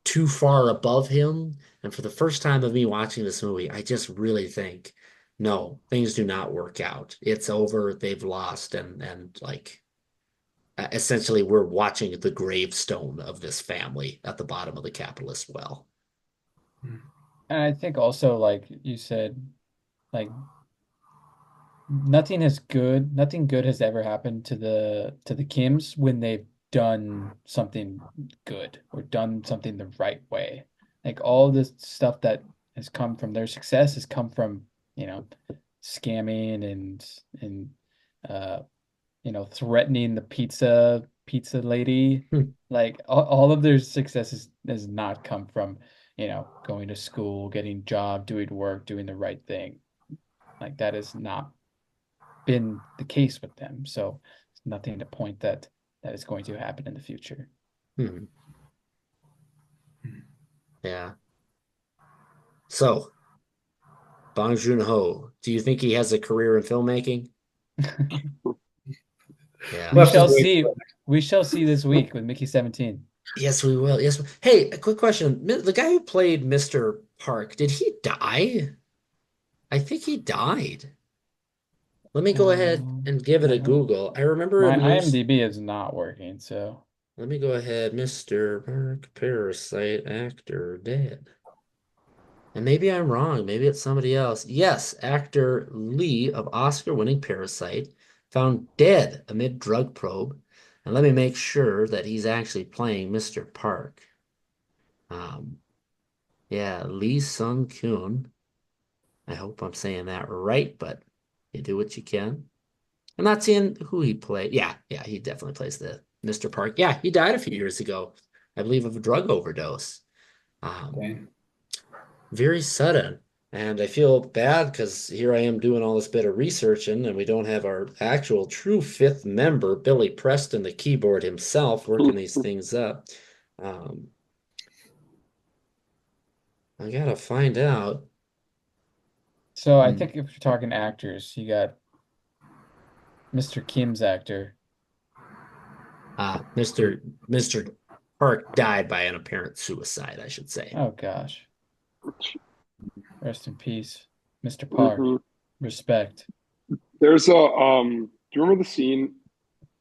Speaker 1: too far above him. And for the first time of me watching this movie, I just really think no, things do not work out. It's over. They've lost, and like essentially, we're watching the gravestone of this family at the bottom of the capitalist well.
Speaker 3: And I think also, like you said, like nothing good has ever happened to the Kims when they've done something good or done something the right way. Like all this stuff that has come from their success has come from, you know, scamming and uh threatening the pizza lady.
Speaker 1: Hmm.
Speaker 3: Like all of their success has not come from, going to school, getting job, doing work, doing the right thing. Like that has not been the case with them. So it's nothing to point that is going to happen in the future.
Speaker 1: Hmm. Yeah. So, Bong Joon-ho, do you think he has a career in filmmaking? Yeah.
Speaker 3: We
Speaker 2: We'll have to
Speaker 3: shall
Speaker 2: wait.
Speaker 3: see. We shall see this week with Mickey 17.
Speaker 1: Yes, we will. Yes. Hey, a quick question. The guy who played Mr. Park, did he die? I think he died. Let me go ahead and give it
Speaker 3: I
Speaker 1: a
Speaker 3: don't.
Speaker 1: Google. I remember
Speaker 3: My
Speaker 1: in news.
Speaker 3: IMDb is not working, so
Speaker 1: Let me go ahead. Mr. Park, Parasite, actor, dead. And maybe I'm wrong. Maybe it's somebody else. Yes, actor Lee of Oscar-winning Parasite found dead amid drug probe. And let me make sure that he's actually playing Mr. Park. Um, yeah, Lee Sung-kyun. I hope I'm saying that right, but you do what you can. I'm not seeing who he played. Yeah, he definitely plays the Mr. Park. Yeah, he died a few years ago, I believe, of a drug overdose. Um,
Speaker 2: Dang.
Speaker 1: very sudden. And I feel bad because here I am doing all this bit of researching, and we don't have our actual true fifth member, Billy Preston, the keyboard himself, working these things up. Um, I gotta find out.
Speaker 3: so I
Speaker 1: Hmm.
Speaker 3: think if you're talking actors, you got Mr. Kim's actor.
Speaker 1: Mr. Park died by an apparent suicide, I should say.
Speaker 3: Oh gosh, rest in peace, Mr. Park.
Speaker 4: Hmm.
Speaker 3: Respect.
Speaker 4: There's a do you remember the scene?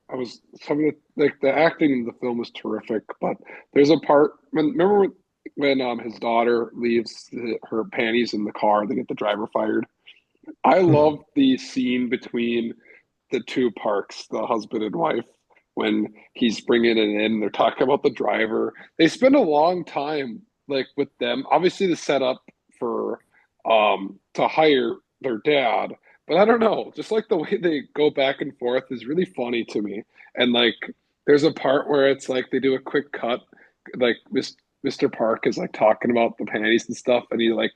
Speaker 4: I was some of the acting in the film was terrific, but there's a part remember when his daughter leaves her panties in the car, they get the driver fired. I
Speaker 1: Hmm.
Speaker 4: love the scene between the two Parks, the husband and wife, when he's bringing it in. They're talking about the driver. They spend a long time like with them. Obviously, the setup for to hire their dad, but I don't know. Just like the way they go back and forth is really funny to me. And like, there's a part where it's like they do a quick cut, like Mr. Park is like talking about the panties and stuff, and he like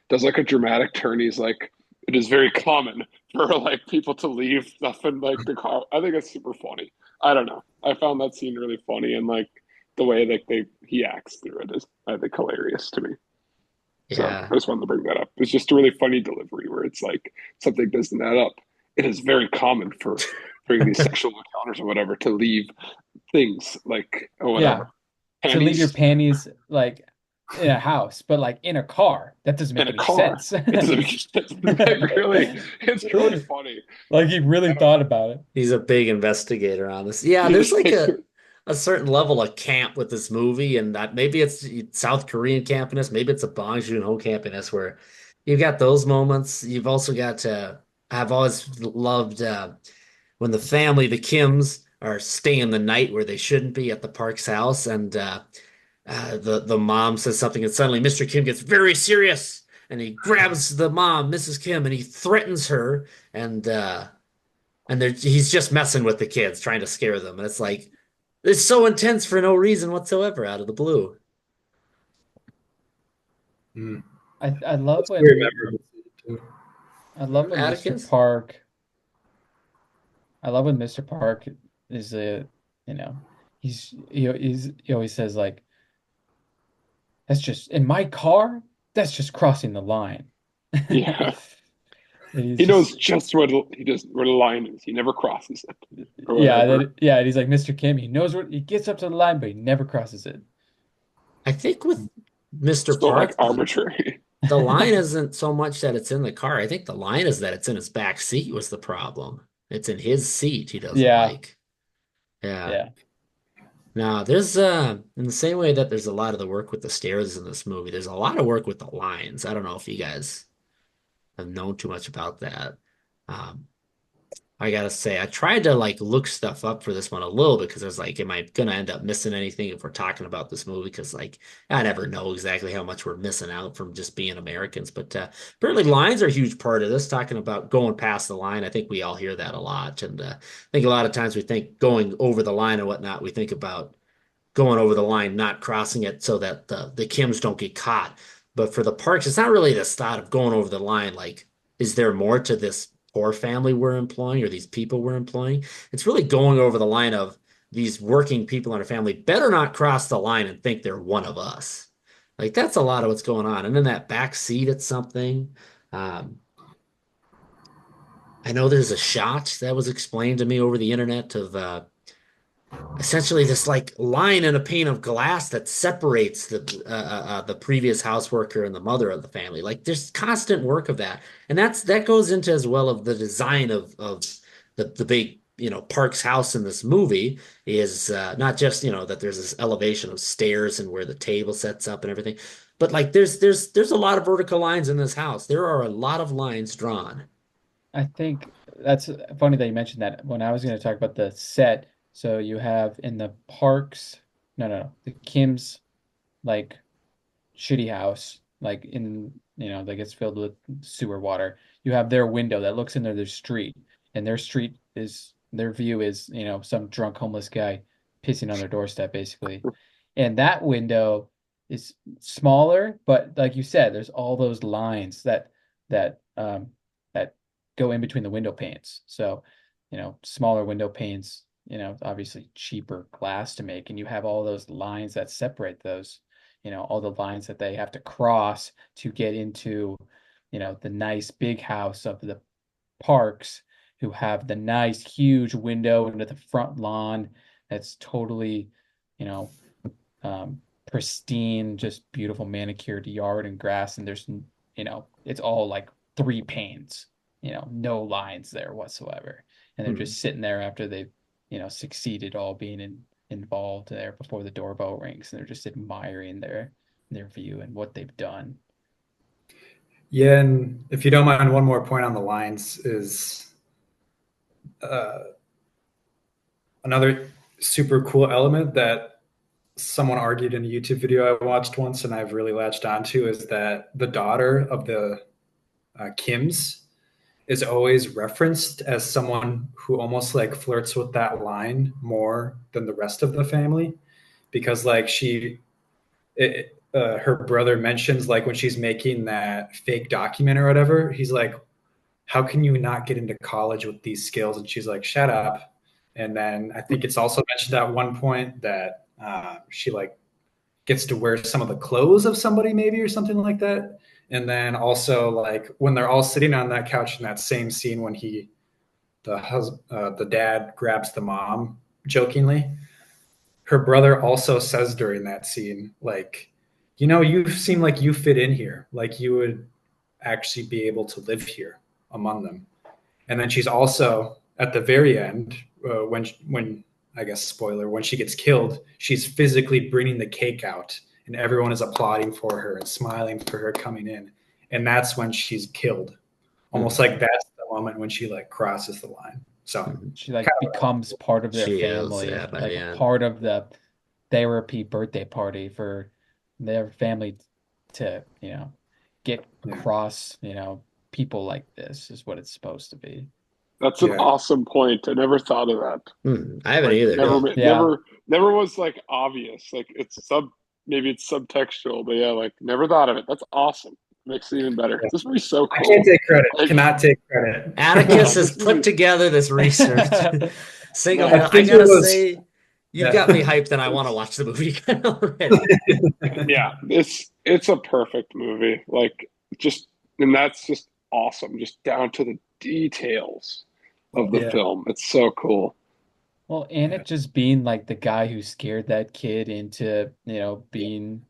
Speaker 4: does like a dramatic turn. He's like, "It is very common for like people to leave stuff in like the car." I think it's super funny. I don't know. I found that scene really funny, and like the way that they he acts through it is I think hilarious to me. So
Speaker 1: Yeah.
Speaker 4: I just wanted to bring that up. It's just a really funny delivery where it's like something doesn't add up. It is very common for during these sexual encounters or whatever to leave things like or
Speaker 3: Yeah,
Speaker 4: whatever
Speaker 3: to leave your
Speaker 4: panties
Speaker 3: panties like in a house, but like in a car. That doesn't
Speaker 4: in
Speaker 3: make
Speaker 4: a
Speaker 3: any
Speaker 4: car.
Speaker 3: sense.
Speaker 4: It doesn't make sense. It's really funny.
Speaker 3: Like he really
Speaker 4: I don't
Speaker 3: thought
Speaker 4: know.
Speaker 3: about it.
Speaker 1: He's a big investigator on this. Yeah,
Speaker 4: He's
Speaker 1: there's
Speaker 4: a
Speaker 1: like
Speaker 4: big,
Speaker 1: a certain level of camp with this movie, and that maybe it's South Korean campiness, maybe it's a Bong Joon-ho campiness where you've got those moments. You've also got to. I've always loved when the family, the Kims, are staying the night where they shouldn't be at the Park's house, and the mom says something, and suddenly Mr. Kim gets very serious, and he grabs the mom, Mrs. Kim, and he threatens her, and he's just messing with the kids, trying to scare them. And it's like, it's so intense for no reason whatsoever out of the blue.
Speaker 2: Mm.
Speaker 3: I love
Speaker 2: That's very
Speaker 3: when
Speaker 2: memorable too.
Speaker 3: Mr.
Speaker 1: Atticus?
Speaker 3: Park. I love when Mr. Park is a, you know, he always says like, that's just in my car, that's just crossing the line.
Speaker 4: yeah.
Speaker 3: And he's
Speaker 4: He knows
Speaker 3: just
Speaker 4: just what he just where the line is. He never crosses it or
Speaker 3: yeah,
Speaker 4: whatever.
Speaker 3: and he's like Mr. Kim, he knows what he gets up to the line, but he never crosses it.
Speaker 1: I think with Mr.
Speaker 4: So like
Speaker 1: Park,
Speaker 4: arbitrary.
Speaker 1: the line isn't so much that it's in the car. I think the line is that it's in his back seat was the problem. It's in his seat he doesn't
Speaker 3: Yeah,
Speaker 1: like. Yeah.
Speaker 3: yeah.
Speaker 1: Now, there's in the same way that there's a lot of the work with the stairs in this movie, there's a lot of work with the lines. I don't know if you guys have known too much about that. Um, I gotta say, I tried to like look stuff up for this one a little bit because I was like, am I gonna end up missing anything if we're talking about this movie? Because like I never know exactly how much we're missing out from just being Americans. But apparently, lines are a huge part of this. Talking about going past the line, I think we all hear that a lot, and I think a lot of times we think going over the line and whatnot. We think about going over the line, not crossing it so that the Kims don't get caught. But for the Parks, it's not really this thought of going over the line. Like, is there more to this poor family we're employing or these people we're employing? It's really going over the line of these working people in our family better not cross the line and think they're one of us. Like that's a lot of what's going on. And then that back seat, it's something. Um, I know there's a shot that was explained to me over the internet of essentially this like line in a pane of glass that separates the previous house worker and the mother of the family. Like there's constant work of that, and that goes into as well of the design of the big Parks house in this movie is not just that there's this elevation of stairs and where the table sets up and everything, but like there's a lot of vertical lines in this house. There are a lot of lines drawn.
Speaker 3: I think that's funny that you mentioned that. When I was going to talk about the set, so you have in the Parks, no, the Kim's like shitty house, like that gets filled with sewer water. You have their window that looks into their street, and their view is, some drunk homeless guy pissing on their doorstep, basically. And that window is smaller, but like you said, there's all those lines that go in between the window panes. So, smaller window panes, obviously cheaper glass to make, and you have all those lines that separate those, all the lines that they have to cross to get into, the nice big house of the Parks, who have the nice huge window into the front lawn that's totally, you know, pristine, just beautiful manicured yard and grass. And there's, it's all like three panes, no lines there whatsoever. And they're
Speaker 1: Hmm.
Speaker 3: just sitting there after they've, succeeded all being involved there before the doorbell rings. And they're just admiring their view and what they've done.
Speaker 2: Yeah, and if you don't mind, one more point on the lines is uh, another super cool element that someone argued in a YouTube video I watched once, and I've really latched onto, is that the daughter of the Kims is always referenced as someone who almost like flirts with that line more than the rest of the family, because like her brother mentions like when she's making that fake document or whatever, he's like, how can you not get into college with these skills? And she's like, shut up. And then I think it's also mentioned at one point that she like gets to wear some of the clothes of somebody maybe or something like that. And then also like when they're all sitting on that couch in that same scene when the dad grabs the mom jokingly, her brother also says during that scene, like, you seem like you fit in here, like you would actually be able to live here among them. And then she's also at the very end, when I guess spoiler, when she gets killed, she's physically bringing the cake out, and everyone is applauding for her and smiling for her coming in, and that's when she's killed. Almost
Speaker 1: Hmm.
Speaker 2: like that's the moment when she like crosses the line. So
Speaker 1: Hmm.
Speaker 3: She like becomes part of their
Speaker 1: She is, yeah,
Speaker 3: family,
Speaker 1: by the
Speaker 3: like
Speaker 1: end.
Speaker 3: part of the therapy birthday party for their family to, get
Speaker 2: yeah,
Speaker 3: across, people like this is what it's supposed to be.
Speaker 4: That's an
Speaker 2: yeah,
Speaker 4: awesome point. I never thought of that.
Speaker 1: I haven't
Speaker 4: Like
Speaker 1: either.
Speaker 4: never,
Speaker 1: No.
Speaker 3: Yeah.
Speaker 4: never was like obvious. Like maybe it's subtextual, but yeah, like never thought of it. That's awesome. Makes it even better.
Speaker 2: yeah.
Speaker 4: This movie's so
Speaker 2: I can't
Speaker 4: cool.
Speaker 2: take credit.
Speaker 4: Like,
Speaker 2: Cannot take credit.
Speaker 1: Atticus
Speaker 4: no,
Speaker 1: has
Speaker 4: this
Speaker 1: put
Speaker 4: movie,
Speaker 1: together this research
Speaker 4: no,
Speaker 2: I
Speaker 1: single-handed. I
Speaker 2: think it
Speaker 1: gotta
Speaker 2: was.
Speaker 1: say, you've got me
Speaker 2: Yeah.
Speaker 1: hyped and I want to
Speaker 4: it's
Speaker 1: watch the movie already.
Speaker 4: yeah, it's a perfect movie. Like just, and that's just awesome. Just down to the details of the
Speaker 2: Yeah.
Speaker 4: film. It's so cool.
Speaker 3: Well, and
Speaker 2: Yeah.
Speaker 3: it just being like the guy who scared that kid into, being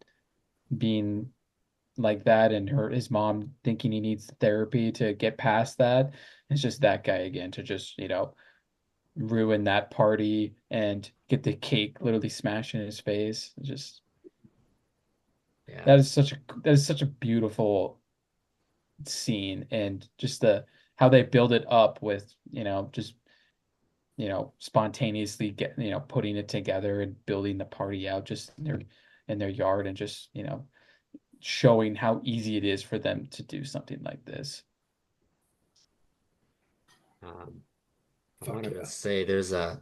Speaker 3: like that, and his mom thinking he needs therapy to get past that. It's just that guy again to just, ruin that party and get the cake literally smashed in his face. It's just
Speaker 1: Yeah.
Speaker 3: that is such a beautiful scene, and just the how they build it up with, just spontaneously putting it together and building the party out just in their yard, and just showing how easy it is for them to do something like this.
Speaker 1: Um, I
Speaker 2: Fuck
Speaker 1: wanted to
Speaker 2: yeah.
Speaker 1: say there's a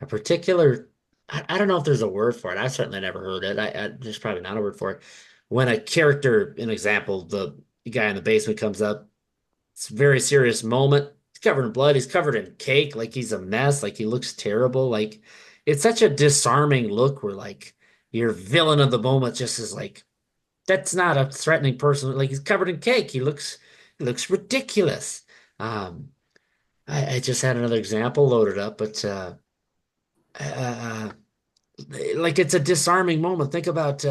Speaker 1: particular I don't know if there's a word for it. I certainly never heard it. There's probably not a word for it. When a character, an example, the guy in the basement comes up, it's a very serious moment. He's covered in blood. He's covered in cake, like he's a mess, like he looks terrible. Like it's such a disarming look where like your villain of the moment just is like, that's not a threatening person. Like he's covered in cake. He looks ridiculous. Um, I just had another example loaded up, but uh, like it's a disarming moment. Think about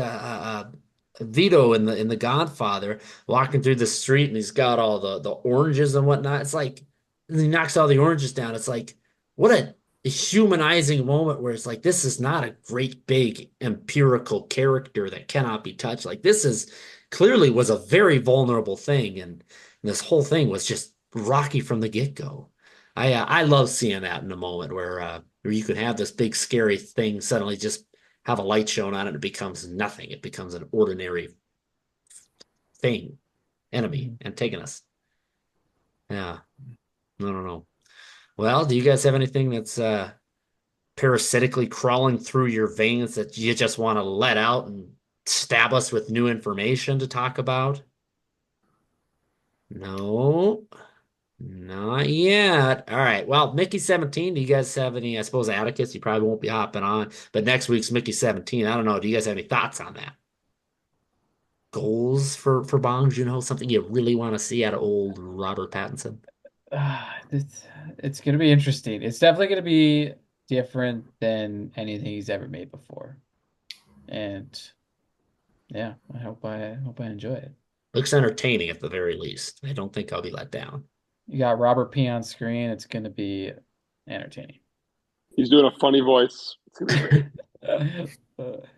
Speaker 1: Vito in the Godfather walking through the street and he's got all the oranges and whatnot. It's like and he knocks all the oranges down. It's like what a humanizing moment where it's like this is not a great big empirical character that cannot be touched. Like this is clearly was a very vulnerable thing, and this whole thing was just rocky from the get-go. I love seeing that in a moment where you could have this big scary thing suddenly just have a light shown on it and it becomes nothing. It becomes an ordinary thing, enemy,
Speaker 3: Mhm.
Speaker 1: antagonist. Yeah, I don't know. Well, do you guys have anything that's parasitically crawling through your veins that you just want to let out and stab us with new information to talk about? No, not yet. All right. Well, Mickey 17, do you guys have any? I suppose Atticus, you probably won't be hopping on, but next week's Mickey 17. I don't know. Do you guys have any thoughts on that? Goals for Bong Joon-ho? Something you really want to see out of old Robert Pattinson?
Speaker 3: It's gonna be interesting. It's definitely gonna be different than anything he's ever made before. And yeah, I hope I enjoy it.
Speaker 1: Looks entertaining at the very least. I don't think I'll be let down.
Speaker 3: You got Robert P on screen. It's gonna be entertaining.
Speaker 4: He's doing a funny voice. It's gonna be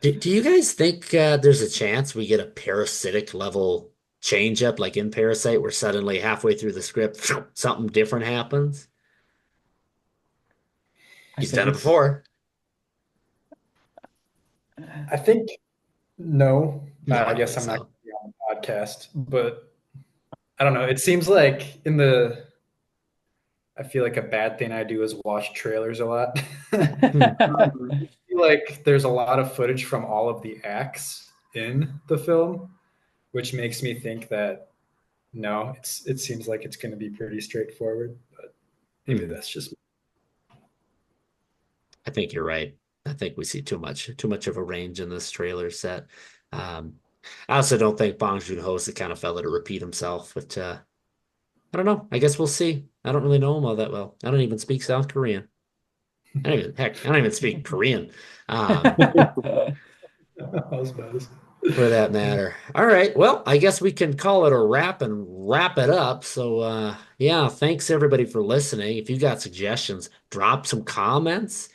Speaker 4: great.
Speaker 1: Do you guys think there's a chance we get a parasitic level change up like in Parasite where suddenly halfway through the script something different happens?
Speaker 3: I
Speaker 1: He's
Speaker 3: think
Speaker 1: done it
Speaker 3: it's
Speaker 1: before.
Speaker 2: I think no.
Speaker 1: No, I
Speaker 2: I
Speaker 1: don't
Speaker 2: guess
Speaker 1: think
Speaker 2: I'm not
Speaker 1: so.
Speaker 2: going to be on the podcast, but I don't know. It seems like I feel like a bad thing I do is watch trailers a lot. I feel like there's a lot of footage from all of the acts in the film, which makes me think that no, it seems like it's going to be pretty straightforward, but maybe
Speaker 1: Hmm.
Speaker 2: that's just
Speaker 1: I think you're right. I think we see too much of a range in this trailer set. Um, I also don't think Bong Joon-ho is the kind of fella to repeat himself, but I don't know. I guess we'll see. I don't really know him all that well. I don't even speak South Korean. I don't even speak Korean, um,
Speaker 2: osmosis.
Speaker 1: for that matter. All right. Well, I guess we can call it a wrap and wrap it up. So, yeah, thanks everybody for listening. If you got suggestions, drop some comments.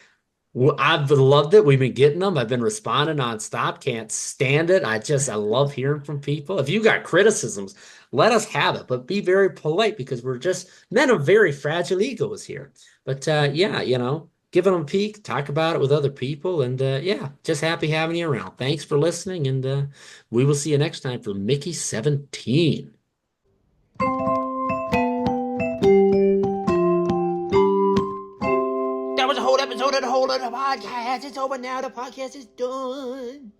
Speaker 1: Well, I've loved it. We've been getting them. I've been responding nonstop. Can't stand it. I love hearing from people. If you got criticisms, let us have it, but be very polite because we're just men of very fragile egos here. But yeah, give them a peek, talk about it with other people, and yeah, just happy having you around. Thanks for listening, and we will see you next time for Mickey 17. That was a whole episode of the Whole Other Podcast. It's over now. The podcast is done.